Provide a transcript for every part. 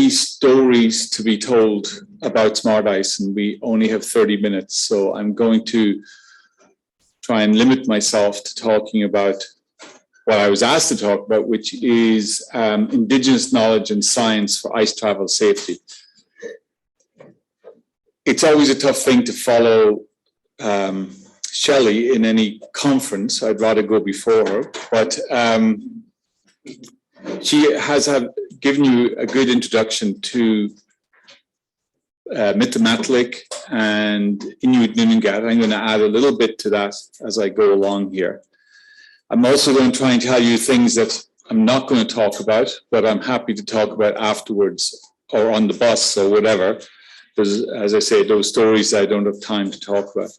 many stories to be told about SmartICE, and we only have 30 minutes. So I'm going to try and limit myself to talking about what I was asked to talk about, which is Indigenous knowledge and science for ice travel safety. It's always a tough thing to follow Shelley in any conference. I'd rather go before her, but she has given you a good introduction to Mitamatlik and Inuit Knowledge. I'm going to add a little bit to that as I go along here. I'm also going to try and tell you things that I'm not going to talk about, but I'm happy to talk about afterwards or on the bus or whatever. Because, as I say, those stories I don't have time to talk about.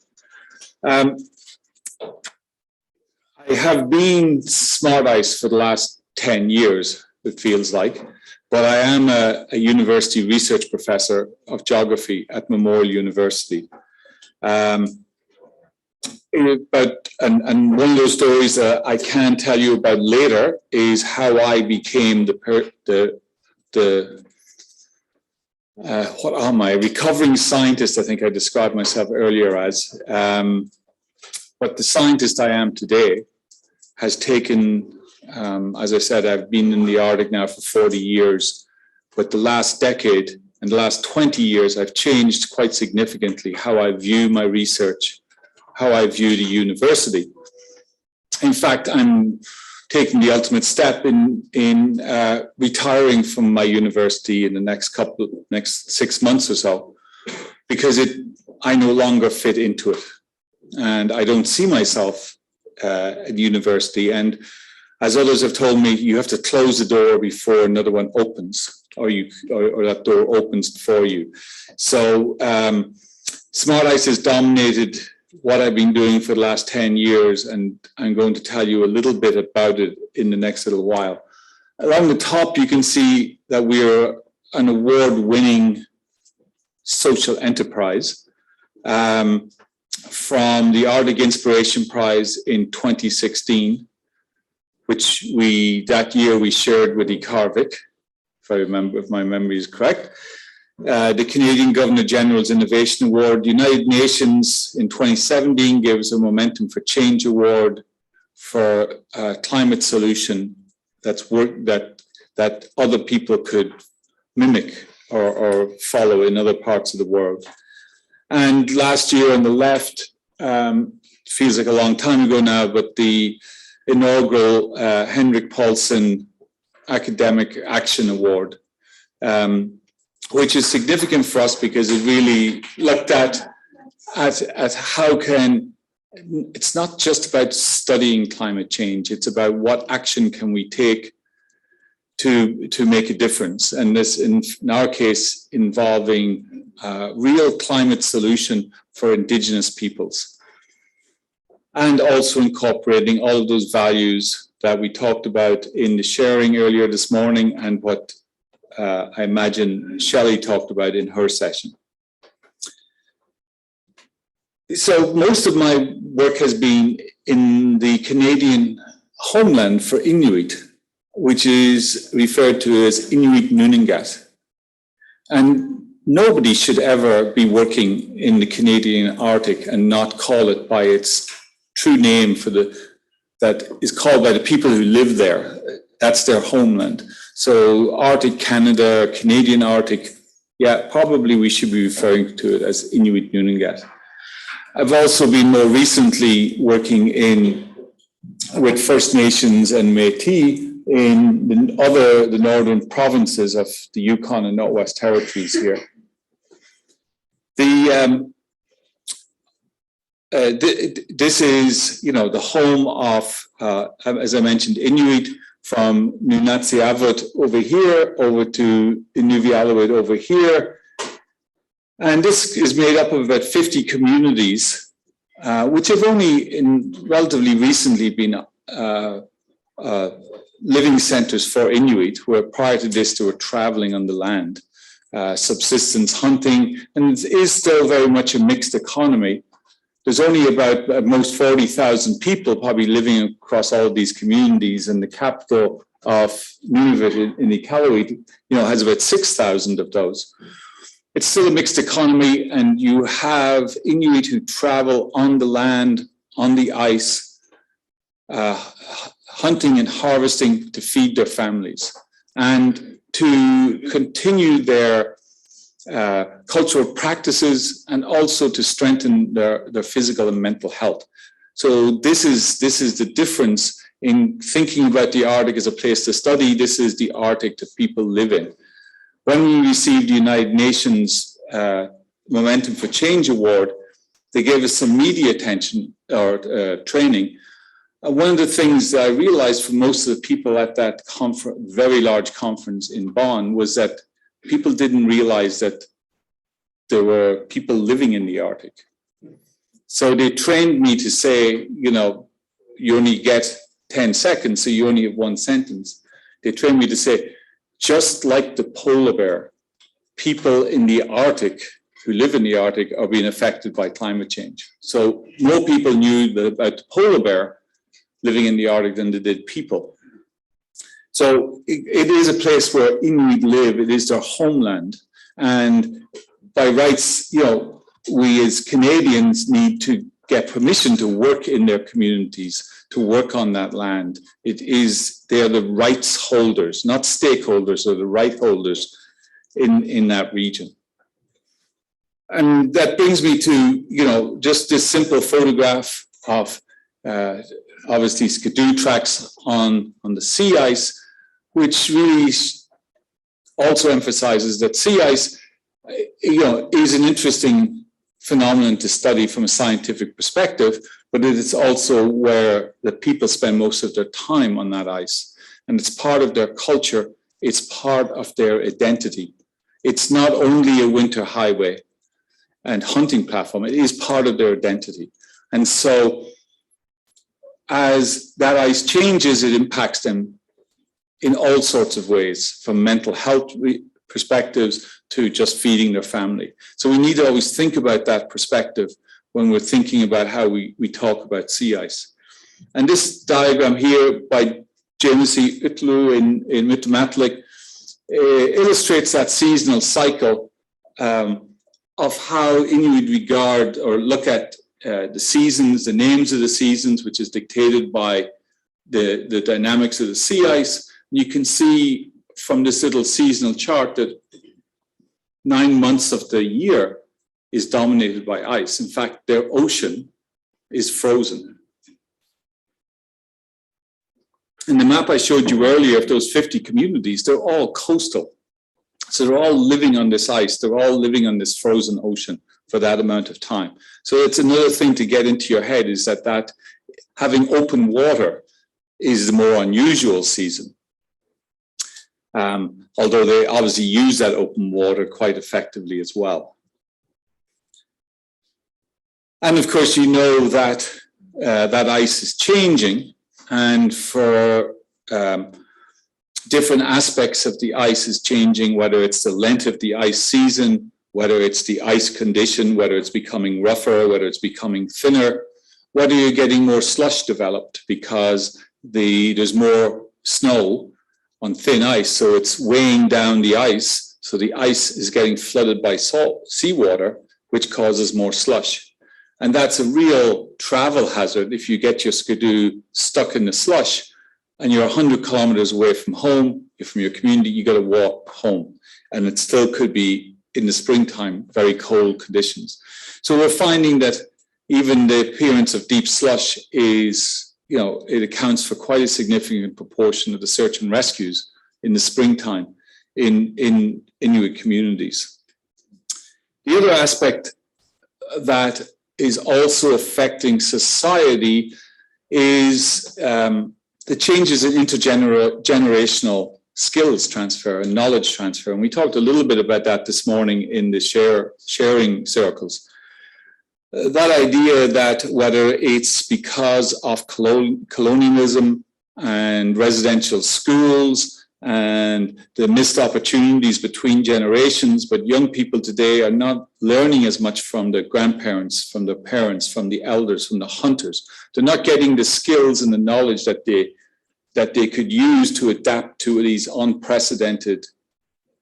I have been SmartICE for the last 10 years, it feels like, but I am a university research professor of geography at Memorial University. And one of those stories that I can tell you about later is how I became what am I? Recovering scientist, I think I described myself earlier as. But the scientist I am today has taken, as I said, I've been in the Arctic now for 40 years, but the last decade and the last 20 years, I've changed quite significantly how I view my research, how I view the university. In fact, I'm taking the ultimate step in retiring from my university in the next 6 months or so, because I no longer fit into it, and I don't see myself at university. And as others have told me, you have to close the door before another one opens, or that door opens for you. So SmartICE has dominated what I've been doing for the last 10 years, and I'm going to tell you a little bit about it in the next little while. Along the top, you can see that we're an award-winning social enterprise from the Arctic Inspiration Prize in 2016, which that year we shared with IKAARVIK, if my memory is correct. The Canadian Governor-General's Innovation Award. United Nations in 2017 gave us a Momentum for Change Award for a climate solution that other people could mimic or follow in other parts of the world. And last year on the left, feels like a long time ago now, but the inaugural Henrik Paulsen Academic Action Award, which is significant for us because it really looked at how it's not just about studying climate change, it's about what action can we take to make a difference. And this, in our case, involving real climate solution for Indigenous peoples. And also incorporating all of those values that we talked about in the sharing earlier this morning and what I imagine Shelley talked about in her session. So most of my work has been in the Canadian homeland for Inuit, which is referred to as Inuit Knowledge. And nobody should ever be working in the Canadian Arctic and not call it by its true name that is called by the people who live there. That's their homeland. So Arctic Canada, Canadian Arctic, yeah, probably we should be referring to it as Inuit Knowledge. I've also been more recently working with First Nations and Métis in the northern provinces of the Yukon and Northwest Territories here. This is, the home of, as I mentioned, Inuit, from Nunatsiavut over here, over to Inuvialuit over here. And this is made up of about 50 communities, which have only relatively recently been living centers for Inuit, where prior to this they were traveling on the land, subsistence hunting, and it is still very much a mixed economy. There's only about at most 40,000 people probably living across all of these communities, and the capital of Nunavut in Iqaluit, has about 6,000 of those. It's still a mixed economy, and you have Inuit who travel on the land, on the ice, hunting and harvesting to feed their families and to continue their cultural practices, and also to strengthen their physical and mental health. So this is the difference in thinking about the Arctic as a place to study. This is the Arctic that people live in. When we received the United Nations Momentum for Change Award, they gave us some media attention or training. One of the things that I realized for most of the people at that very large conference in Bonn was that people didn't realize that there were people living in the Arctic. So they trained me to say, you only get 10 seconds, so you only have one sentence. They trained me to say, just like the polar bear, people in the Arctic who live in the Arctic are being affected by climate change. So more people knew about the polar bear living in the Arctic than they did people. So it is a place where Inuit live. It is their homeland. And by rights, we as Canadians need to get permission to work in their communities, to work on that land. They're the rights holders, not stakeholders, or the right holders in that region. And that brings me to, just this simple photograph of obviously skidoo tracks on the sea ice, which really also emphasizes that sea ice, is an interesting phenomenon to study from a scientific perspective, but it is also where the people spend most of their time on that ice. And it's part of their culture. It's part of their identity. It's not only a winter highway and hunting platform, it is part of their identity. And so as that ice changes, it impacts them in all sorts of ways, from mental health perspectives to just feeding their family. So we need to always think about that perspective when we're thinking about how we talk about sea ice. And this diagram here by Jamesy Utlu in Milton illustrates that seasonal cycle of how Inuit regard or look at the seasons, the names of the seasons, which is dictated by the dynamics of the sea ice. You can see from this little seasonal chart that 9 months of the year is dominated by ice. In fact, their ocean is frozen. In the map I showed you earlier of those 50 communities, they're all coastal. So they're all living on this ice. They're all living on this frozen ocean for that amount of time. So it's another thing to get into your head, is that having open water is the more unusual season. Although they obviously use that open water quite effectively as well. And of course, you know that that ice is changing, and for different aspects of the ice is changing, whether it's the length of the ice season, whether it's the ice condition, whether it's becoming rougher, whether it's becoming thinner, whether you're getting more slush developed because there's more snow on thin ice, so it's weighing down the ice, so the ice is getting flooded by seawater, which causes more slush. And that's a real travel hazard. If you get your skidoo stuck in the slush and you're 100 kilometers away from home, you're from your community, you got to walk home. And it still could be, in the springtime, very cold conditions. So we're finding that even the appearance of deep slush is, it accounts for quite a significant proportion of the search and rescues in the springtime in Inuit communities. The other aspect that is also affecting society is the changes in intergenerational skills transfer and knowledge transfer. And we talked a little bit about that this morning in the sharing circles. That idea that whether it's because of colonialism and residential schools and the missed opportunities between generations, but young people today are not learning as much from their grandparents, from their parents, from the elders, from the hunters. They're not getting the skills and the knowledge that they that they could use to adapt to these unprecedented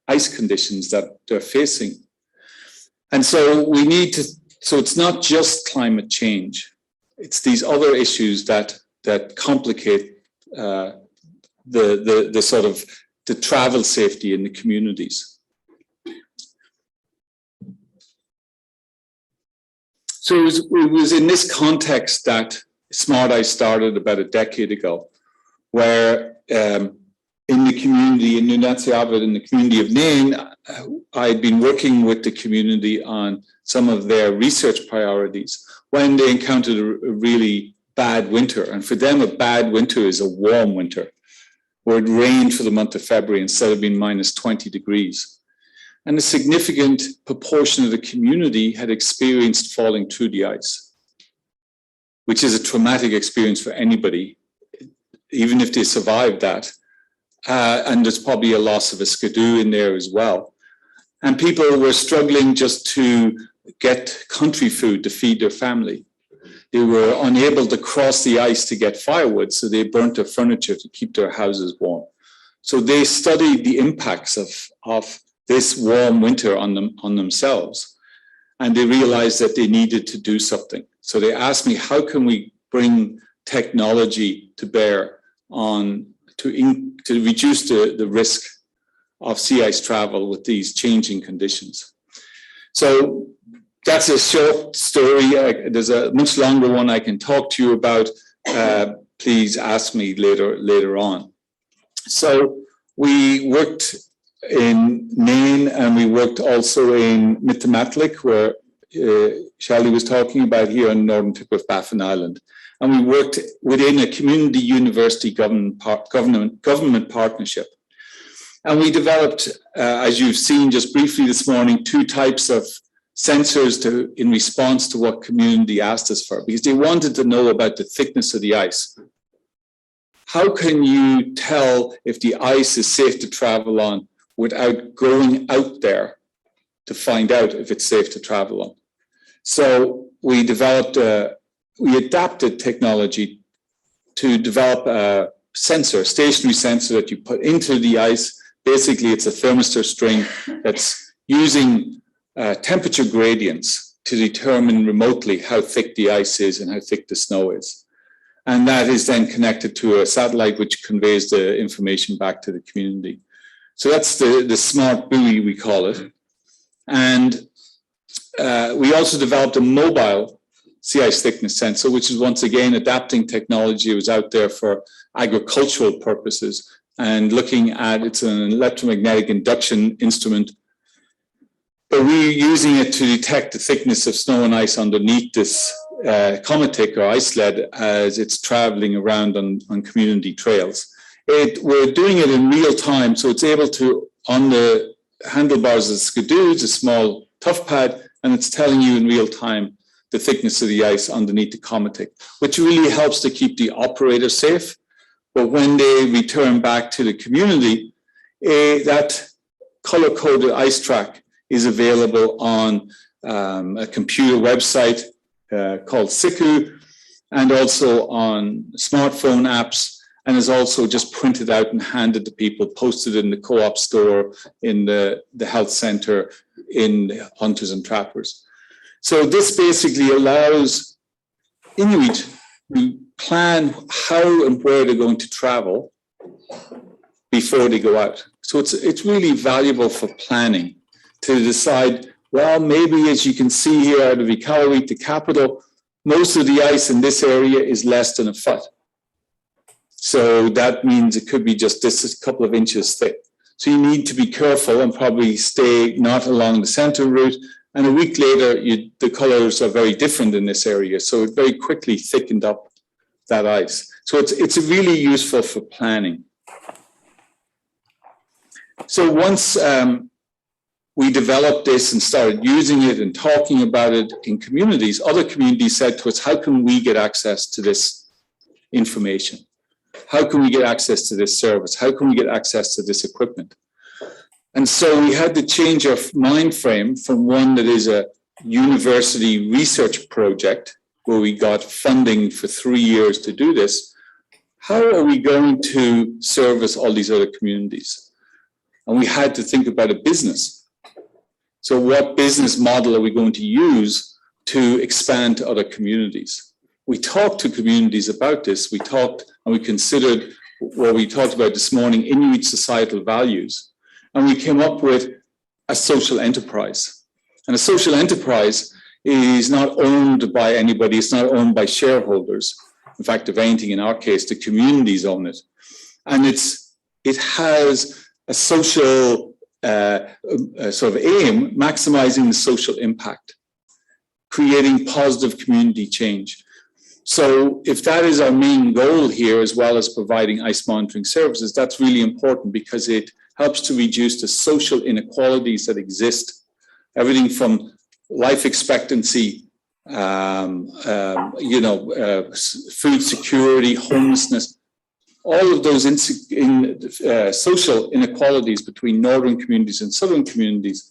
ice conditions that they're facing. And so we need to, so it's not just climate change, it's these other issues that complicate the sort of the travel safety in the communities. So it was in this context that SmartICE started about a decade ago, where in the community, in Nunatsiavut, in the community of Nain, I'd been working with the community on some of their research priorities when they encountered a really bad winter. And for them, a bad winter is a warm winter, where it rained for the month of February instead of being minus 20 degrees. And a significant proportion of the community had experienced falling through the ice, which is a traumatic experience for anybody, even if they survived that. And there's probably a loss of a skidoo in there as well. And people were struggling just to get country food to feed their family. They were unable to cross the ice to get firewood, so they burnt their furniture to keep their houses warm. So they studied the impacts of this warm winter on themselves. And they realized that they needed to do something. So they asked me, how can we bring technology to bear on to reduce the risk of sea ice travel with these changing conditions? So that's a short story. There's a much longer one I can talk to you about. Please ask me later on. So we worked in Nain, and we worked also in Mitamatlik, where Shelley was talking about, here on the northern tip of Baffin Island. And we worked within a community university government partnership. And we developed, as you've seen just briefly this morning, 2 types of sensors in response to what community asked us for, because they wanted to know about the thickness of the ice. How can you tell if the ice is safe to travel on without going out there to find out if it's safe to travel on? So we developed, we adapted technology to develop a sensor, a stationary sensor that you put into the ice. Basically, it's a thermistor string that's using temperature gradients to determine remotely how thick the ice is and how thick the snow is. And that is then connected to a satellite which conveys the information back to the community. So that's the smart buoy, we call it. And we also developed a mobile sea ice thickness sensor, which is once again adapting technology. It was out there for agricultural purposes and looking at, it's an electromagnetic induction instrument, but we're using it to detect the thickness of snow and ice underneath this cometic or ice sled as it's traveling around on community trails. We're doing it in real time, so it's able to, on the handlebars of the skidoo, it's a small tough pad, and it's telling you in real time the thickness of the ice underneath the cometic, which really helps to keep the operator safe. But when they return back to the community, that color-coded ice track is available on a computer website called Siku, and also on smartphone apps, and is also just printed out and handed to people, posted in the co-op store, in the health center, in the hunters and trappers. So this basically allows Inuit to plan how and where they're going to travel before they go out. So it's really valuable for planning to decide, well, maybe as you can see here out of IKAARVIK, the capital, most of the ice in this area is less than a foot. So that means it could be just this a couple of inches thick. So you need to be careful and probably stay not along the center route. And a week later, the colors are very different in this area. So it very quickly thickened up that ice. So it's really useful for planning. So once we developed this and started using it and talking about it in communities, other communities said to us, how can we get access to this information? How can we get access to this service? How can we get access to this equipment? And so we had to change our mind frame from one that is a university research project where we got funding for 3 years to do this. how are we going to service all these other communities? And we had to think about a business. So what business model are we going to use to expand to other communities? We talked to communities about this. We talked and we considered what we talked about this morning, Inuit societal values. And we came up with a social enterprise. And a social enterprise is not owned by anybody. It's not owned by shareholders. In fact, if anything, in our case, the communities own it. And it has a social sort of aim, maximizing the social impact, creating positive community change. So if that is our main goal here, as well as providing ice monitoring services, that's really important because it helps to reduce the social inequalities that exist. Everything from life expectancy, food security, homelessness, all of those social inequalities between northern communities and southern communities.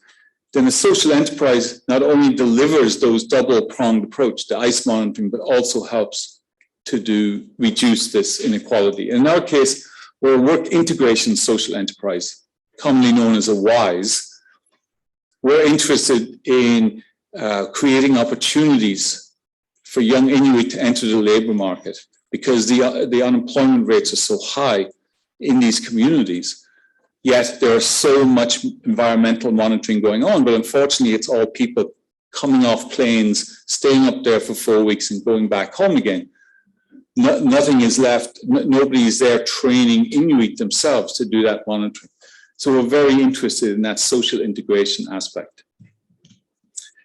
Then a social enterprise not only delivers those double-pronged approach, the ice monitoring, but also helps to reduce this inequality. In our case, we're a work integration social enterprise, commonly known as a WISE. We're interested in creating opportunities for young Inuit to enter the labor market because the unemployment rates are so high in these communities. Yet there's so much environmental monitoring going on, but unfortunately it's all people coming off planes, staying up there for 4 weeks and going back home again. Nothing is left, nobody is there training Inuit themselves to do that monitoring. So we're very interested in that social integration aspect.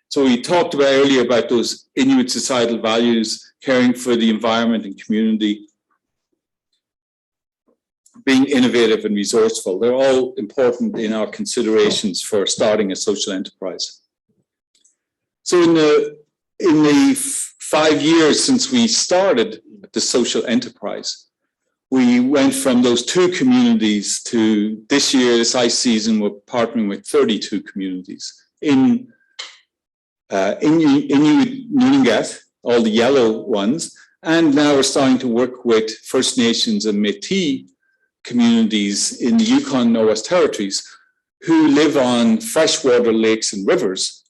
So we talked about earlier about those Inuit societal values, caring for the environment and community, being innovative and resourceful. They're all important in our considerations for starting a social enterprise. So in the 5 years since we started the social enterprise, we went from those 2 communities to this year, this ice season, we're partnering with 32 communities in Inuit Knowledge, all the yellow ones, and now we're starting to work with First Nations and Métis communities in the Yukon Northwest Territories who live on freshwater lakes and rivers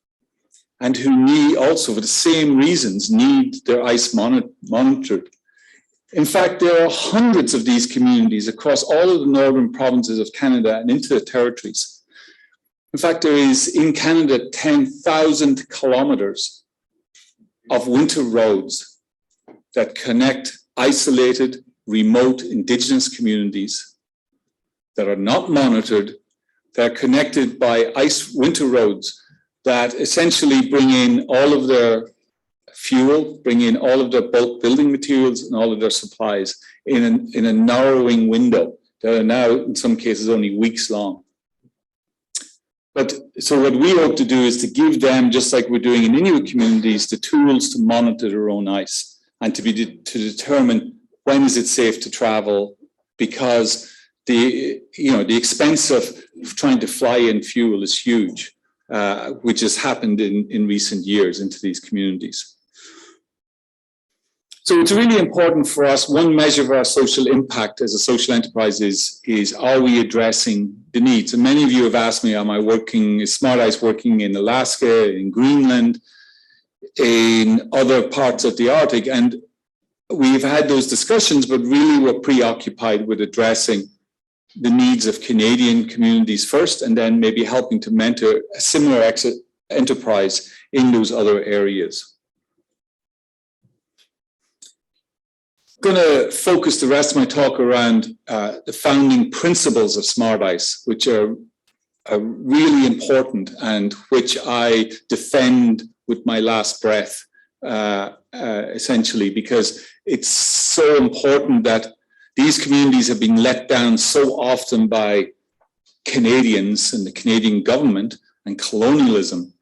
and who need also, for the same reasons, need their ice monitored. In fact, there are hundreds of these communities across all of the northern provinces of Canada and into the territories. In fact, there is in Canada 10,000 kilometers of winter roads that connect isolated, remote Indigenous communities that are not monitored, that are connected by ice winter roads that essentially bring in all of their fuel, bring in all of their bulk building materials and all of their supplies in a narrowing window that are now in some cases only weeks long. But so what we hope to do is to give them, just like we're doing in Inuit communities, the tools to monitor their own ice and to determine when is it safe to travel, because the expense of trying to fly in fuel is huge, which has happened in recent years into these communities. So it's really important for us. One measure of our social impact as a social enterprise is are we addressing the needs? And many of you have asked me, is SmartICE working in Alaska, in Greenland, in other parts of the Arctic? And we've had those discussions, but really we're preoccupied with addressing the needs of Canadian communities first, and then maybe helping to mentor a similar enterprise in those other areas. I'm going to focus the rest of my talk around the founding principles of SmartICE, which are really important and which I defend with my last breath, essentially, because it's so important that these communities have been let down so often by Canadians and the Canadian government and colonialism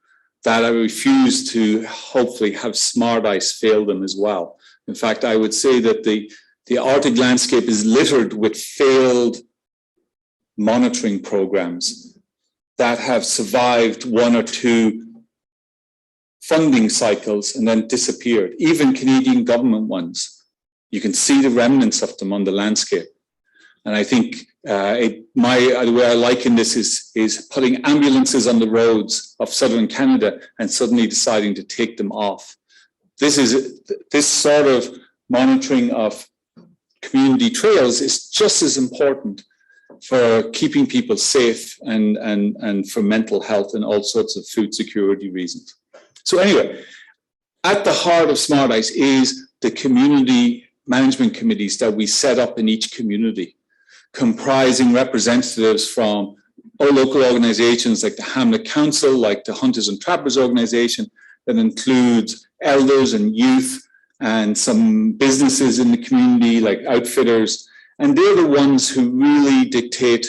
that I refuse to hopefully have SmartICE fail them as well. In fact, I would say that the Arctic landscape is littered with failed monitoring programs that have survived 1 or 2 funding cycles and then disappeared, even Canadian government ones. You can see the remnants of them on the landscape. And I think the way I liken this is putting ambulances on the roads of southern Canada and suddenly deciding to take them off. This sort of monitoring of community trails is just as important for keeping people safe and for mental health and all sorts of food security reasons. So anyway, at the heart of SmartICE is the community management committees that we set up in each community, comprising representatives from all local organizations like the Hamlet Council, like the Hunters and Trappers organization, that includes elders and youth and some businesses in the community like outfitters. And they're the ones who really dictate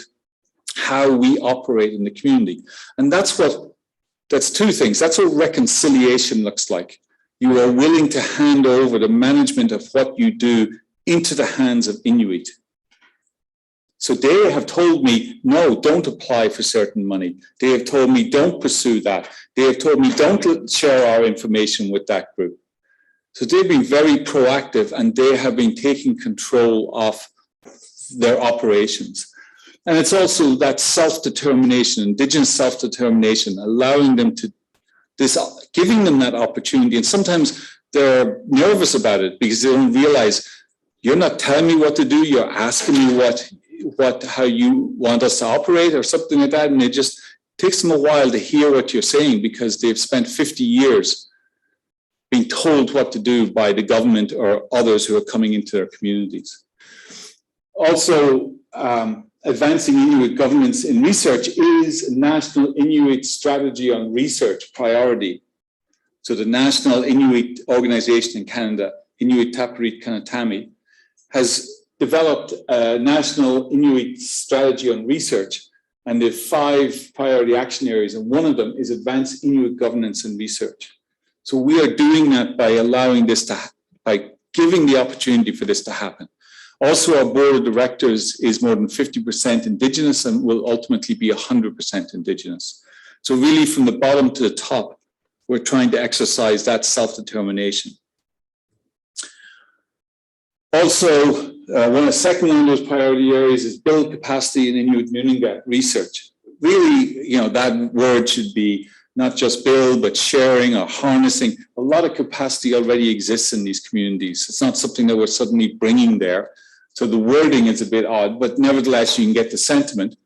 how we operate in the community. And that's two things. That's what reconciliation looks like. You are willing to hand over the management of what you do into the hands of Inuit. So they have told me, no, don't apply for certain money. They have told me, don't pursue that. They have told me, don't share our information with that group. So they've been very proactive and they have been taking control of their operations. And it's also that self-determination, Indigenous self-determination, allowing them to, giving them that opportunity. And sometimes they're nervous about it because they don't realize you're not telling me what to do, you're asking me how you want us to operate or something like that. And it just takes them a while to hear what you're saying because they've spent 50 years being told what to do by the government or others who are coming into their communities. Also, advancing Inuit governance in research is a national Inuit strategy on research priority. So the National Inuit Organization in Canada, Inuit Tapiriit Kanatami, has developed a national Inuit strategy on research, and there are 5 priority action areas, and one of them is advance Inuit governance and research. So we are doing that by allowing this by giving the opportunity for this to happen. Also, our board of directors is more than 50% Indigenous and will ultimately be 100% Indigenous. So really from the bottom to the top, we're trying to exercise that self-determination. Also, one of those priority areas is build capacity in Inuit Knowledge research. Really, that word should be not just build, but sharing or harnessing. A lot of capacity already exists in these communities. It's not something that we're suddenly bringing there. So the wording is a bit odd, but nevertheless, you can get the sentiment.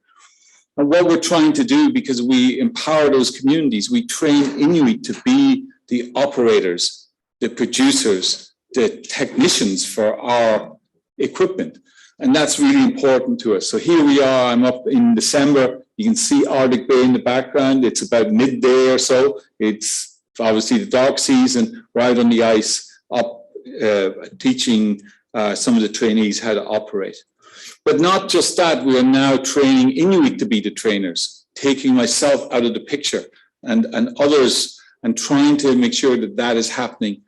And what we're trying to do, because we empower those communities, we train Inuit to be the operators, the producers, the technicians for our equipment. And that's really important to us. So here we are, I'm up in December. You can see Arctic Bay in the background. It's about midday or so. It's obviously the dark season, right on the ice, up teaching some of the trainees how to operate. But not just that, we are now training Inuit to be the trainers, taking myself out of the picture and others and trying to make sure that that is happening.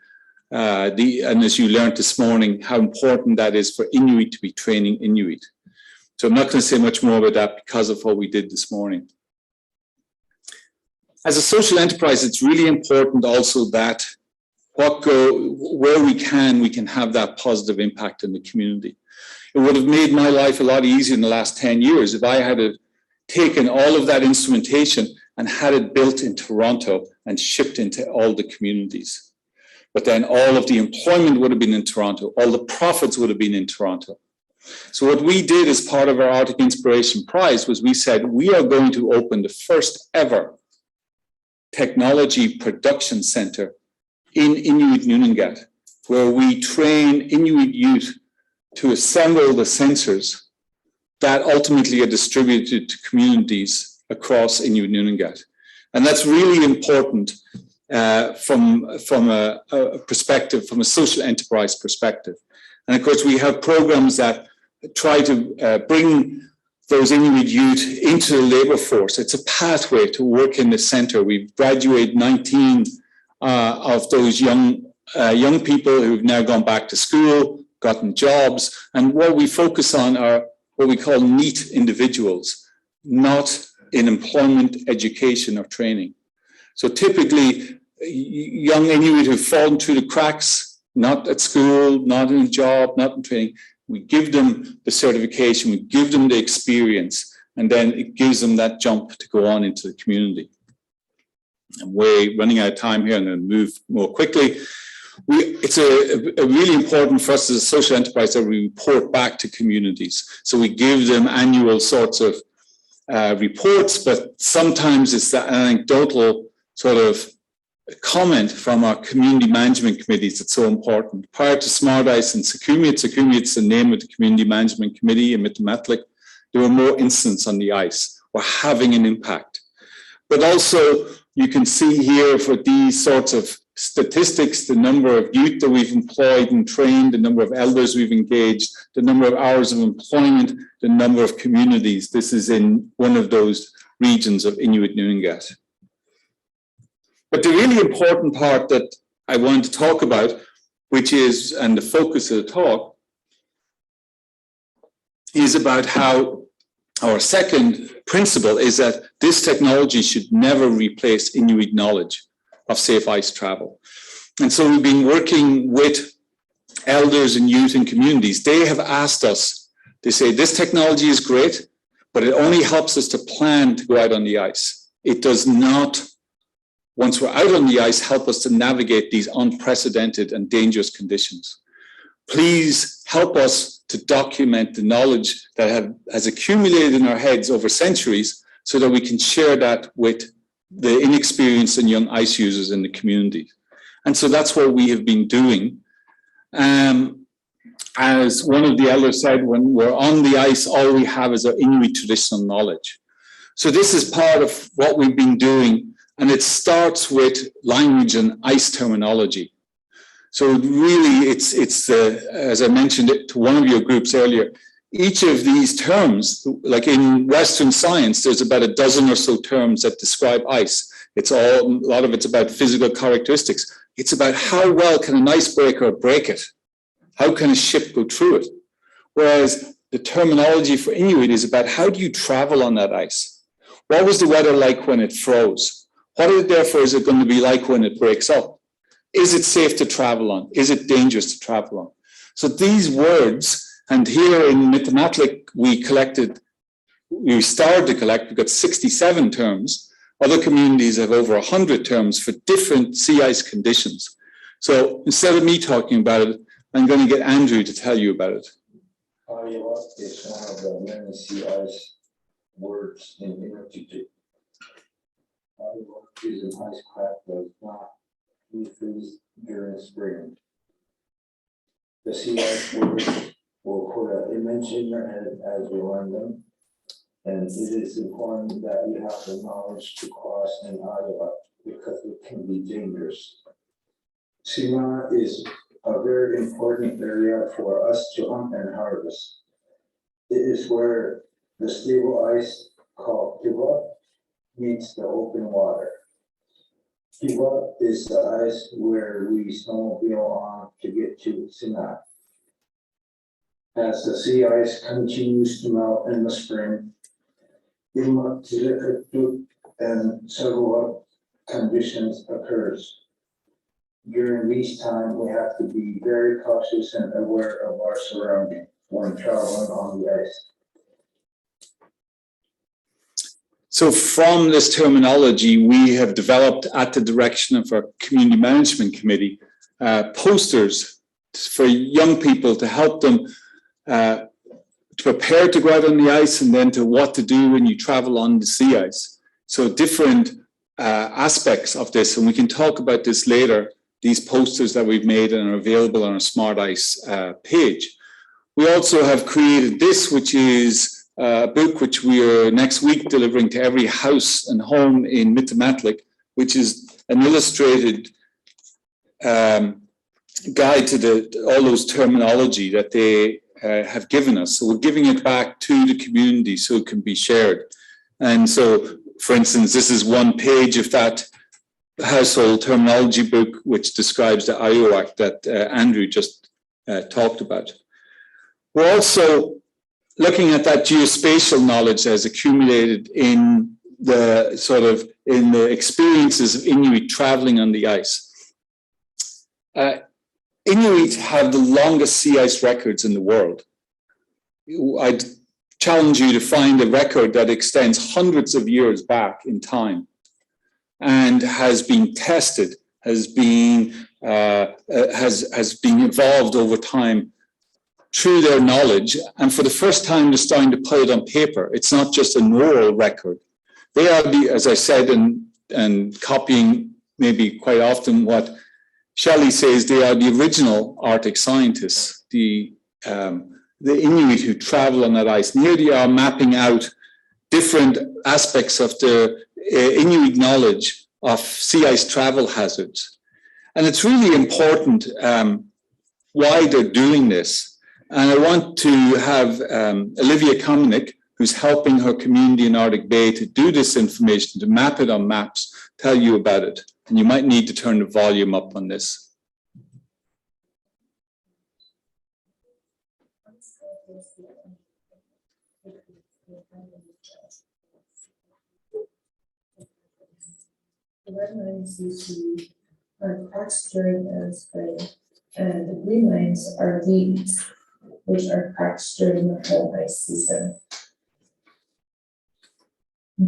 And as you learned this morning, how important that is for Inuit to be training Inuit. So I'm not going to say much more about that because of what we did this morning. As a social enterprise, it's really important also that where we can have that positive impact in the community. It would have made my life a lot easier in the last 10 years if I had taken all of that instrumentation and had it built in Toronto and shipped into all the communities. But then all of the employment would have been in Toronto, all the profits would have been in Toronto. So what we did as part of our Arctic Inspiration Prize was we said, we are going to open the first ever technology production center in Inuit Knowledge, where we train Inuit youth to assemble the sensors that ultimately are distributed to communities across Inuit Knowledge. And that's really important from a perspective, from a social enterprise perspective. And of course, we have programs that try to bring those Inuit youth into the labor force. It's a pathway to work in the center. We've graduated 19 of those young people who've now gone back to school, gotten jobs. And what we focus on are what we call NEET individuals, not in employment, education, or training. So typically, young Inuit who've fallen through the cracks not at school, not in a job, not in training. We give them the certification, we give them the experience, and then it gives them that jump to go on into the community. And we're running out of time here, I'm going to move more quickly. It's a really important for us as a social enterprise that we report back to communities. So we give them annual sorts of reports, but sometimes it's that anecdotal sort of comment from our community management committees that's so important. Prior to SmartICE and Secumit, the name of the community management committee in Mitamatlik, there were more incidents on the ice. We're having an impact. But also, you can see here for these sorts of statistics, the number of youth that we've employed and trained, the number of elders we've engaged, the number of hours of employment, the number of communities. This is in one of those regions of Inuit Knowledge. But the really important part that I want to talk about, which is, and the focus of the talk, is about how our second principle is that this technology should never replace Inuit knowledge of safe ice travel. And so we've been working with elders and youth and communities. They have asked us, they say, this technology is great, but it only helps us to plan to go out on the ice. It does not, once we're out on the ice, help us to navigate these unprecedented and dangerous conditions. Please help us to document the knowledge that has accumulated in our heads over centuries so that we can share that with the inexperienced and young ice users in the community. And so that's what we have been doing. As one of the elders said, when we're on the ice, all we have is our Inuit traditional knowledge. So this is part of what we've been doing, and it starts with language and ice terminology. So really, it's as I mentioned it to one of your groups earlier, each of these terms, like in Western science, there's about a dozen or so terms that describe ice. A lot of it's about physical characteristics. It's about how well can an icebreaker break it? How can a ship go through it? Whereas the terminology for Inuit is about how do you travel on that ice? What was the weather like when it froze? What, therefore, is it going to be like when it breaks up? Is it safe to travel on? Is it dangerous to travel on? So these words, and here in Mitamatlik, we started to collect, we've got 67 terms. Other communities have over 100 terms for different sea ice conditions. So instead of me talking about it, I'm going to get Andrew to tell you about it. IKAARVIK is one of the many sea ice words in Inuit. IKAARVIK is an ice crack that is not freeze during spring. The sea ice words will put an image in your head as you learn them, and it is important that you have the knowledge to cross an Iowa because it can be dangerous. Sima is a very important area for us to hunt and harvest. It is where the stable ice called Kiva meets the open water. Kiva is the ice where we snowmobile on to get to Sima. As the sea ice continues to melt in the spring, and several conditions occurs. During these times, we have to be very cautious and aware of our surroundings when traveling on the ice. So from this terminology, we have developed at the direction of our community management committee, posters for young people to help them to prepare to go out on the ice and then to what to do when you travel on the sea ice. So different aspects of this, and we can talk about this later, these posters that we've made and are available on our SmartICE page. We also have created this, which is a book which we are next week delivering to every house and home in Mitamatlik, which is an illustrated guide to all those terminology that they have given us. So we're giving it back to the community so it can be shared. And so, for instance, this is one page of that household terminology book, which describes the IOAC that Andrew just talked about. We're also looking at that geospatial knowledge as accumulated in the experiences of Inuit traveling on the ice. Inuit have the longest sea ice records in the world. I'd challenge you to find a record that extends hundreds of years back in time and has been tested, has been evolved over time through their knowledge. And for the first time, they're starting to put it on paper. It's not just an oral record. They are the, as I said, and copying maybe quite often what Shelley says, they are the original Arctic scientists, the Inuit who travel on that ice. And here they are mapping out different aspects of the Inuit knowledge of sea ice travel hazards. And it's really important why they're doing this. And I want to have Olivia Komnick, who's helping her community in Arctic Bay to do this information, to map it on maps, tell you about it. And you might need to turn the volume up on this. The red lines you see are cracks during air spray, and the green lines are leads, which are cracks during the whole ice season.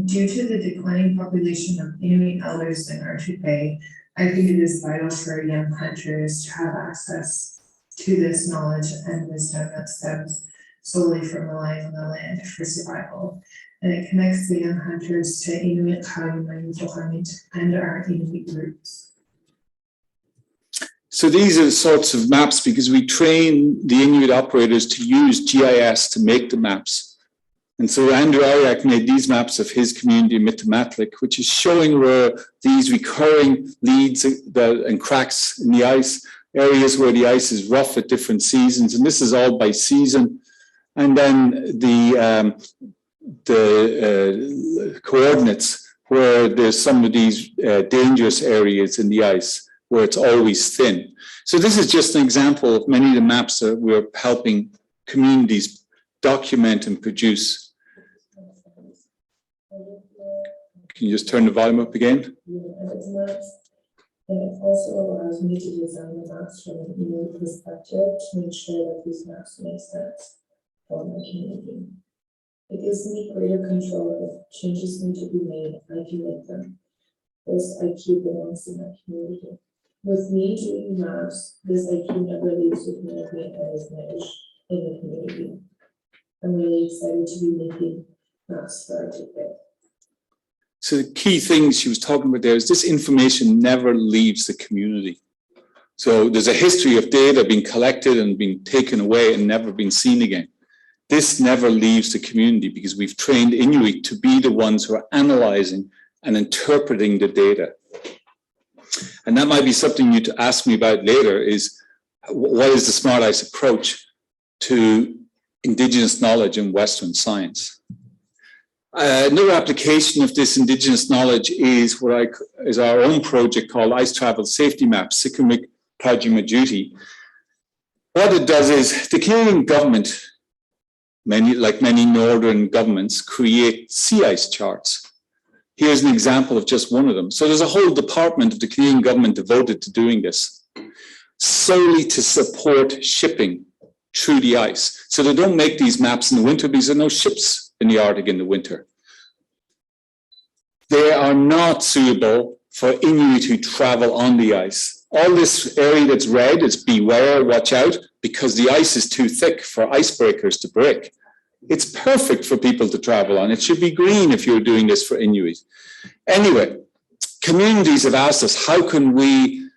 Due to the declining population of Inuit elders in Arctic Bay, I think it is vital for young hunters to have access to this knowledge and wisdom that stems solely from relying on the land for survival. And it connects the young hunters to Inuit IKAARVIK and our Inuit roots. So these are the sorts of maps because we train the Inuit operators to use GIS to make the maps. And so Andrew Ariak made these maps of his community in Mitamatlik, which is showing where these recurring leads and cracks in the ice, areas where the ice is rough at different seasons. And this is all by season. And then the coordinates where there's some of these dangerous areas in the ice where it's always thin. So this is just an example of many of the maps that we're helping communities document and produce. Can you just turn the volume up again? And it also allows me to design the maps from an Inuit perspective to make sure that these maps make sense for my community. It gives me greater control if changes need to be made, I can make them. This IQ belongs in my community. With me doing maps, this IQ never leaves with me as managed in the community. I'm really excited to be making maps for Arctic Bay. So the key things she was talking about there is this information never leaves the community. So there's a history of data being collected and being taken away and never been seen again. This never leaves the community because we've trained Inuit to be the ones who are analyzing and interpreting the data. And that might be something you to ask me about later is what is the SmartICE approach to Indigenous knowledge and Western science? Another application of this Indigenous knowledge is is our own project called Ice Travel Safety Maps, Sikimik Prajumajuti. What it does is the Canadian government, like many northern governments, create sea ice charts. Here's an example of just one of them. So there's a whole department of the Canadian government devoted to doing this, solely to support shipping through the ice. So they don't make these maps in the winter because there are no ships in the Arctic in the winter. They are not suitable for Inuit who travel on the ice. All this area that's red is beware, watch out, because the ice is too thick for icebreakers to break. It's perfect for people to travel on. It should be green if you're doing this for Inuit. Anyway, communities have asked us, how can we,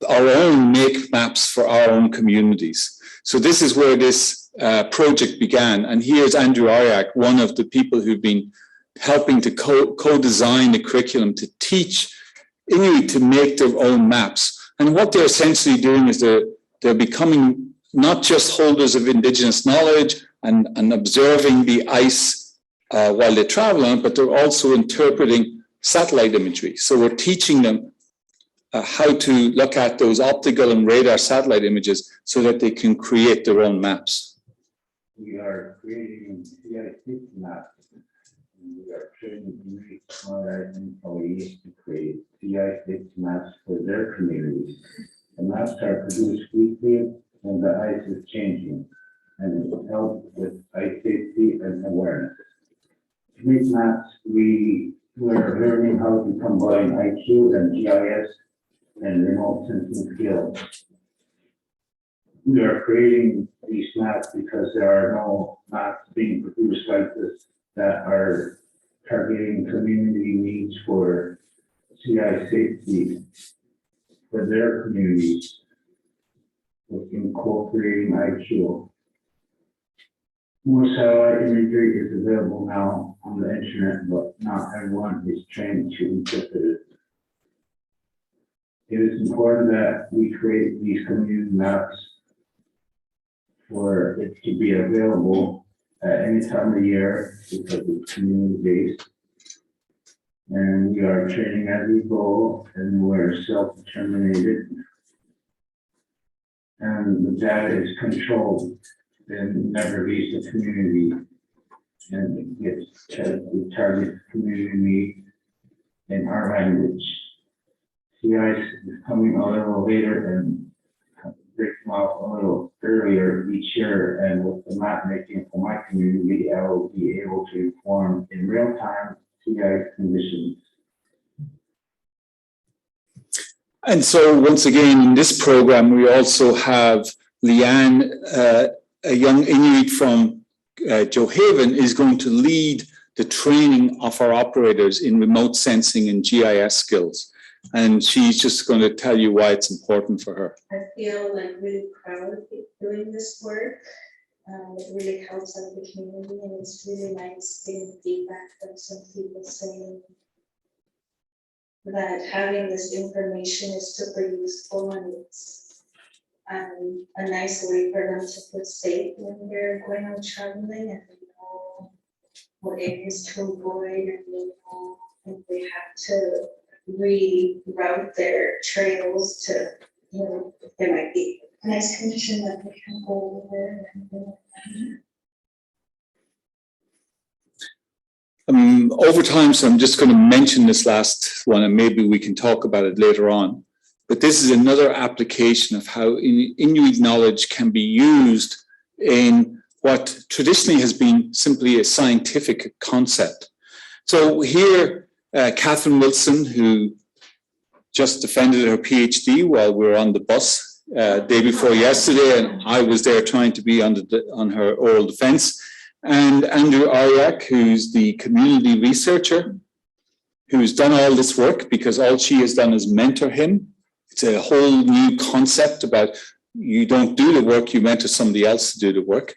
our own, make maps for our own communities? So this is where this project began. And here's Andrew Ariak, one of the people who've been helping to co-design the curriculum to teach Inuit to make their own maps. And what they're essentially doing is they're becoming not just holders of Indigenous knowledge and observing the ice while they travel on it, but they're also interpreting satellite imagery. So we're teaching them how to look at those optical and radar satellite images so that they can create their own maps. We are creating PEI maps. We are training Inuit SmartICE employees to create PEI maps for their communities. And maps are produced weekly when the ice is changing, and it helps with ice safety and awareness. To make maps, we're learning how to combine IQ and GIS and remote sensing skills. We are creating these maps because there are no maps being produced like this that are targeting community needs for CI safety for their communities, with incorporating IQ. More satellite imagery is available now on the internet, but not everyone is trained to interpret it. It is important that we create these community maps for it to be available at any time of year because it's community based. And we are training as we go, and we're self-determinated. And the data is controlled and never leaves the community. And it gets we target community needs in our language. CI is coming a little later and breaking off a little earlier each year, and with the map making for my community, I will be able to inform in real time CI conditions. And so once again, in this program, we also have Leanne, a young Inuit from Johaven, is going to lead the training of our operators in remote sensing and GIS skills. And she's just going to tell you why it's important for her. I feel like really proud of doing this work. It really helps out the community, and it's really nice getting feedback from some people saying that having this information is super useful, and it's a nice way for them to feel safe when they're going out traveling, and they know what areas to avoid, and they know if they have to reroute their trails to, you know, if there might be a nice condition that they can go over and over time, so I'm just going to mention this last one, and maybe we can talk about it later on. But this is another application of how Inuit knowledge can be used in what traditionally has been simply a scientific concept. So here, Catherine Wilson, who just defended her PhD while we were on the bus day before yesterday, and I was there trying to be on her oral defense. And Andrew Ariak, who's the community researcher, who's done all this work because all she has done is mentor him. It's a whole new concept about you don't do the work, you mentor somebody else to do the work.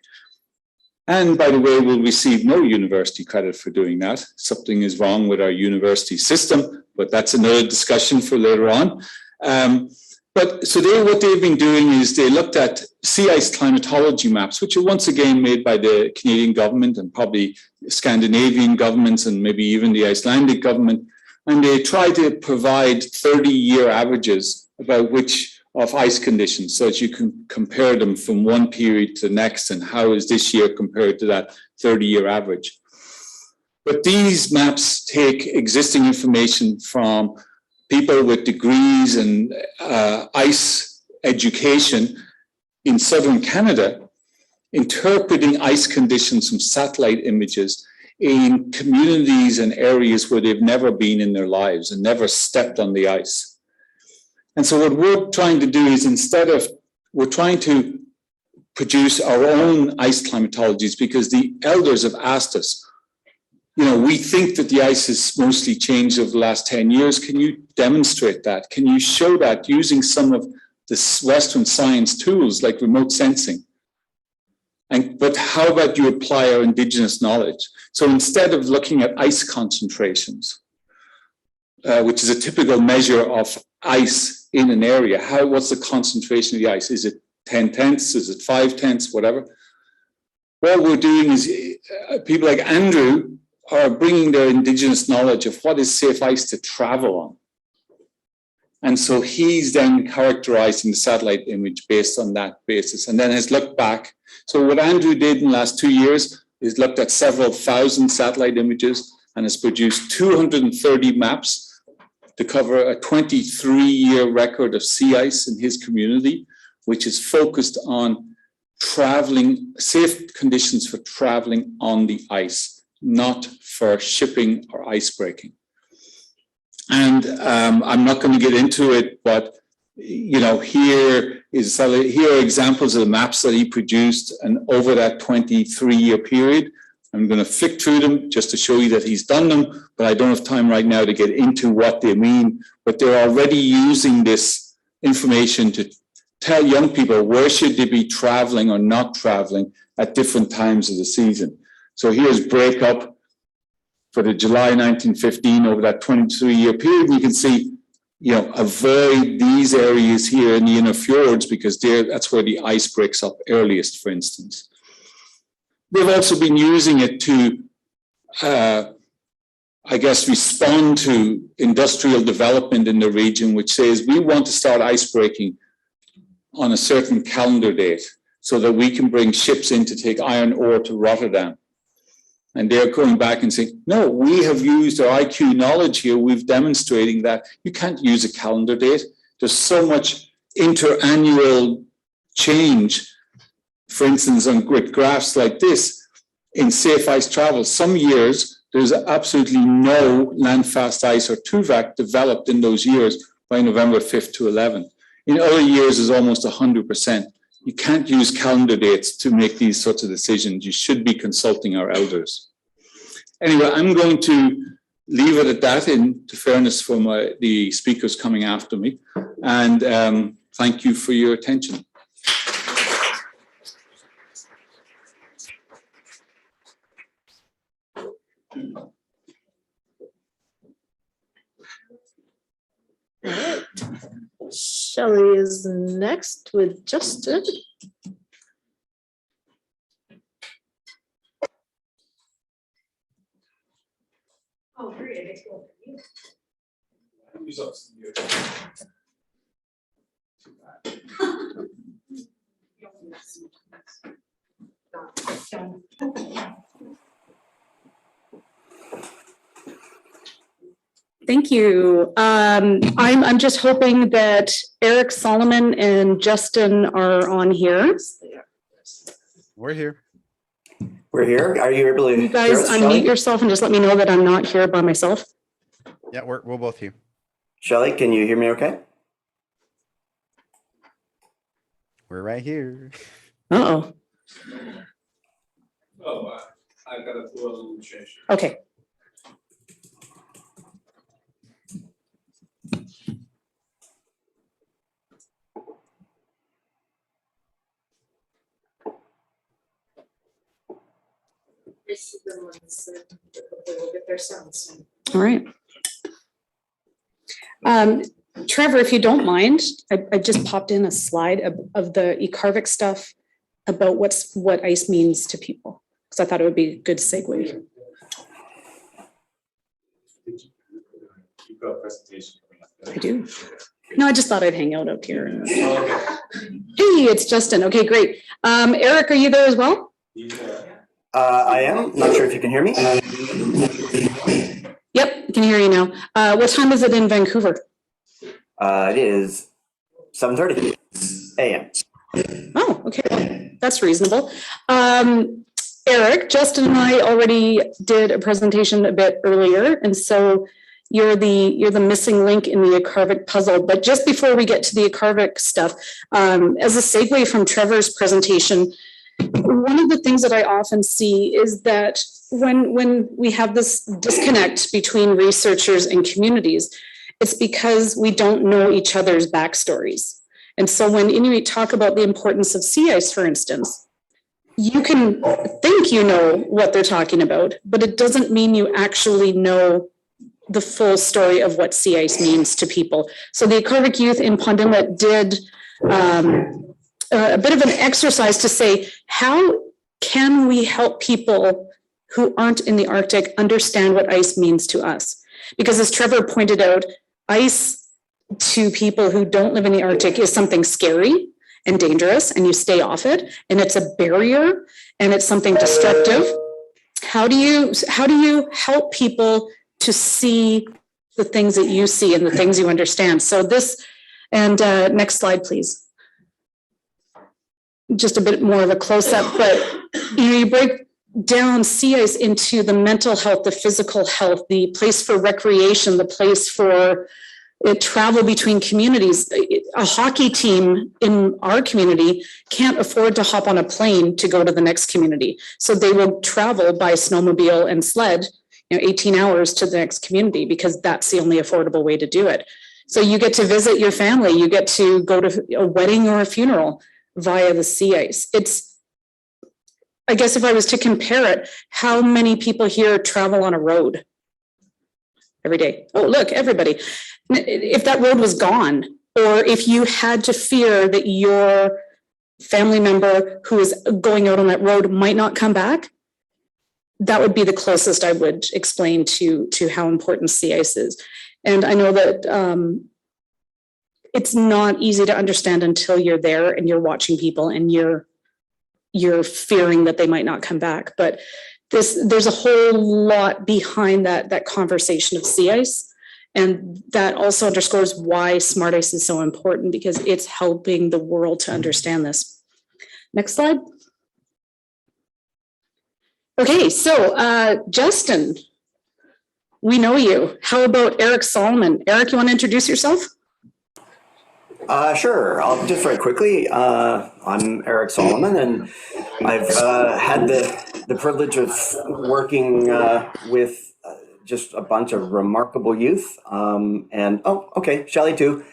And by the way, we'll receive no university credit for doing that. Something is wrong with our university system, but that's another discussion for later on. But so what they've been doing is they looked at sea ice climatology maps, which are once again made by the Canadian government and probably Scandinavian governments and maybe even the Icelandic government. And they tried to provide 30-year averages about which of ice conditions, so that you can compare them from one period to the next, and how is this year compared to that 30-year average. But these maps take existing information from people with degrees in ice education in southern Canada, interpreting ice conditions from satellite images in communities and areas where they've never been in their lives and never stepped on the ice. And so what we're trying to do is we're trying to produce our own ice climatologies, because the elders have asked us, you know, we think that the ice has mostly changed over the last 10 years. Can you demonstrate that? Can you show that using some of the Western science tools like remote sensing? But how about you apply our Indigenous knowledge? So instead of looking at ice concentrations, which is a typical measure of ice in an area, what's the concentration of the ice? Is it 10 tenths? Is it 5 tenths? Whatever. What we're doing is people like Andrew are bringing their Indigenous knowledge of what is safe ice to travel on. And so he's then characterizing the satellite image based on that basis, and then has looked back. So what Andrew did in the last 2 years is looked at several thousand satellite images and has produced 230 maps to cover a 23-year record of sea ice in his community, which is focused on traveling, safe conditions for traveling on the ice, not for shipping or ice breaking. And I'm not going to get into it, but you know, here are examples of the maps that he produced, and over that 23-year period. I'm going to flick through them just to show you that he's done them, but I don't have time right now to get into what they mean. But they're already using this information to tell young people where should they be traveling or not traveling at different times of the season. So here's breakup for the July 1915 over that 23-year period. You can see, you know, avoid these areas here in the inner fjords because that's where the ice breaks up earliest, for instance. They've also been using it to, I guess, respond to industrial development in the region, which says we want to start ice breaking on a certain calendar date so that we can bring ships in to take iron ore to Rotterdam. And they're going back and saying, no, we have used our IQ knowledge here. We've demonstrating that you can't use a calendar date. There's so much interannual change. For instance, on grid graphs like this, in safe ice travel, some years, there's absolutely no landfast ice or TUVAC developed in those years by November 5th to 11th. In other years, it's almost 100%. You can't use calendar dates to make these sorts of decisions. You should be consulting our elders. Anyway, I'm going to leave it at that in fairness for the speakers coming after me. And thank you for your attention. All right. Shelley is next with Justin. Oh, great. I get to go for you. Thank you. I'm just hoping that Eric, Solomon, and Justin are on here. We're here. We're here. Are you able to? You guys unmute yourself and just let me know that I'm not here by myself. Yeah, we're both here. Shelley, can you hear me okay? We're right here. Uh-oh. Oh, I got a little change. Okay. We'll get their sounds soon. All right. Trevor, if you don't mind, I just popped in a slide of the IKAARVIK stuff about what ICE means to people, because I thought it would be a good segue. You've got a presentation coming up. I do. No, I just thought I'd hang out here. Hey, it's Justin. Okay, great. Eric, are you there as well? I am. Not sure if you can hear me. Yep, I can hear you now. What time is it in Vancouver? It is 7:30 a.m. Oh, okay, that's reasonable. Eric, Justin and I already did a presentation a bit earlier, and so you're the missing link in the IKAARVIK puzzle. But just before we get to the IKAARVIK stuff, as a segue from Trevor's presentation, one of the things that I often see is that when we have this disconnect between researchers and communities, it's because we don't know each other's backstories. And so when Inuit talk about the importance of sea ice, for instance, you can think you know what they're talking about, but it doesn't mean you actually know the full story of what sea ice means to people. So the IKAARVIK youth in Pond Inlet did a bit of an exercise to say, how can we help people who aren't in the Arctic understand what ice means to us? Because as Trevor pointed out, ice to people who don't live in the Arctic is something scary and dangerous, and you stay off it, and it's a barrier, and it's something destructive. How do you help people to see the things that you see and the things you understand. So this, and next slide, please. Just a bit more of a close-up, but you break down sea ice into the mental health, the physical health, the place for recreation, the place for travel between communities. A hockey team in our community can't afford to hop on a plane to go to the next community. So they will travel by snowmobile and sled, 18 hours to the next community because that's the only affordable way to do it. So you get to visit your family, you get to go to a wedding or a funeral via the sea ice. I guess if I was to compare it, how many people here travel on a road every day? Oh, look, everybody. If that road was gone, or if you had to fear that your family member who is going out on that road might not come back, that would be the closest I would explain to how important sea ice is. And I know that it's not easy to understand until you're there and you're watching people and you're fearing that they might not come back. But there's a whole lot behind that conversation of sea ice. And that also underscores why SmartICE is so important, because it's helping the world to understand this. Next slide. Okay, so Justin, we know you. How about Eric Solomon? Eric, you want to introduce yourself? Sure. I'll just very quickly. I'm Eric Solomon, and I've had the privilege of working with just a bunch of remarkable youth, and Shelley too,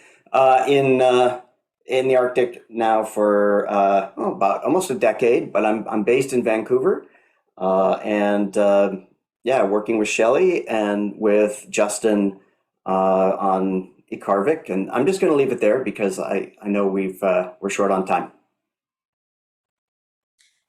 in the Arctic now for about almost a decade. But I'm based in Vancouver, and working with Shelley and with Justin on IKAARVIK, and I'm just going to leave it there because I know we're short on time.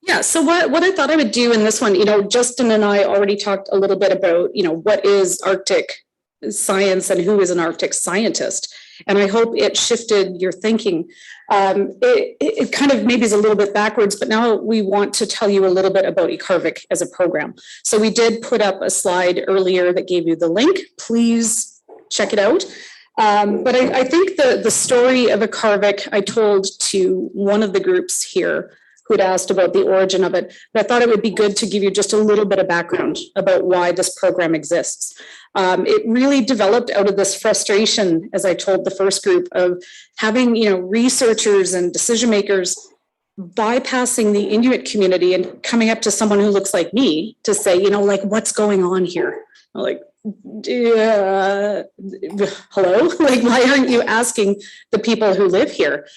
Yeah, so what I thought I would do in this one, Justin and I already talked a little bit about, what is Arctic science and who is an Arctic scientist. And I hope it shifted your thinking. It kind of maybe is a little bit backwards, but now we want to tell you a little bit about IKAARVIK as a program. So we did put up a slide earlier that gave you the link. Please check it out. But I think the story of IKAARVIK I told to one of the groups here who'd asked about the origin of it. But I thought it would be good to give you just a little bit of background about why this program exists. It really developed out of this frustration, as I told the first group, of having researchers and decision makers bypassing the Inuit community and coming up to someone who looks like me to say, what's going on here? Like, hello? Like, why aren't you asking the people who live here?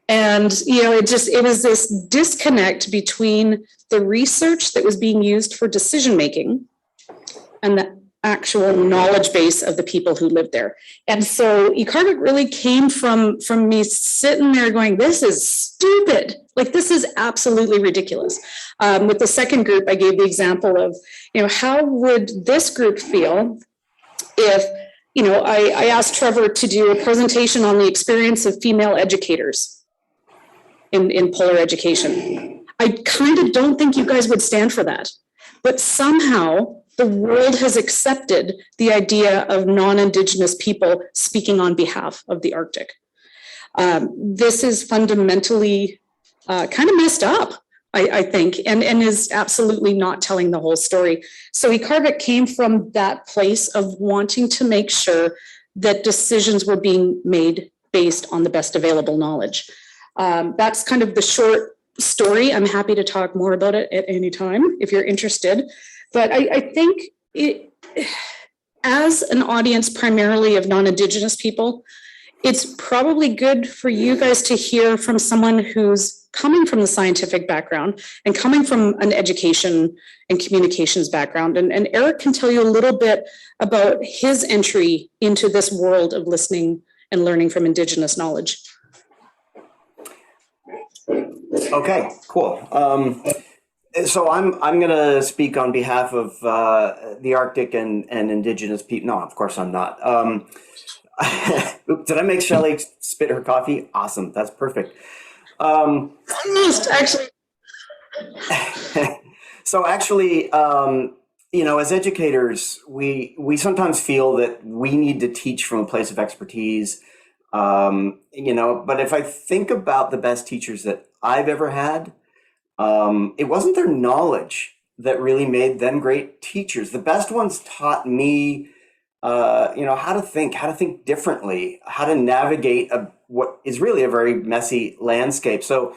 And, it was this disconnect between the research that was being used for decision making and the actual knowledge base of the people who lived there. And so IKAARVIK really came from me sitting there going, this is stupid. Like, this is absolutely ridiculous. With the second group, I gave the example of, how would this group feel if, I asked Trevor to do a presentation on the experience of female educators in polar education. I kind of don't think you guys would stand for that, but somehow the world has accepted the idea of non-Indigenous people speaking on behalf of the Arctic. This is fundamentally kind of messed up, I think, and is absolutely not telling the whole story. So IKAARVIK came from that place of wanting to make sure that decisions were being made based on the best available knowledge. That's kind of the short story. I'm happy to talk more about it at any time if you're interested. But I think as an audience primarily of non-Indigenous people, it's probably good for you guys to hear from someone who's coming from the scientific background and coming from an education and communications background. And Eric can tell you a little bit about his entry into this world of listening and learning from Indigenous knowledge. Okay, cool. So I'm going to speak on behalf of the Arctic and Indigenous people. No, of course I'm not. Did I make Shelley spit her coffee? Awesome, that's perfect. Almost, actually. So actually, as educators, we sometimes feel that we need to teach from a place of expertise. But if I think about the best teachers that I've ever had, it wasn't their knowledge that really made them great teachers. The best ones taught me, how to think differently, how to navigate what is really a very messy landscape. So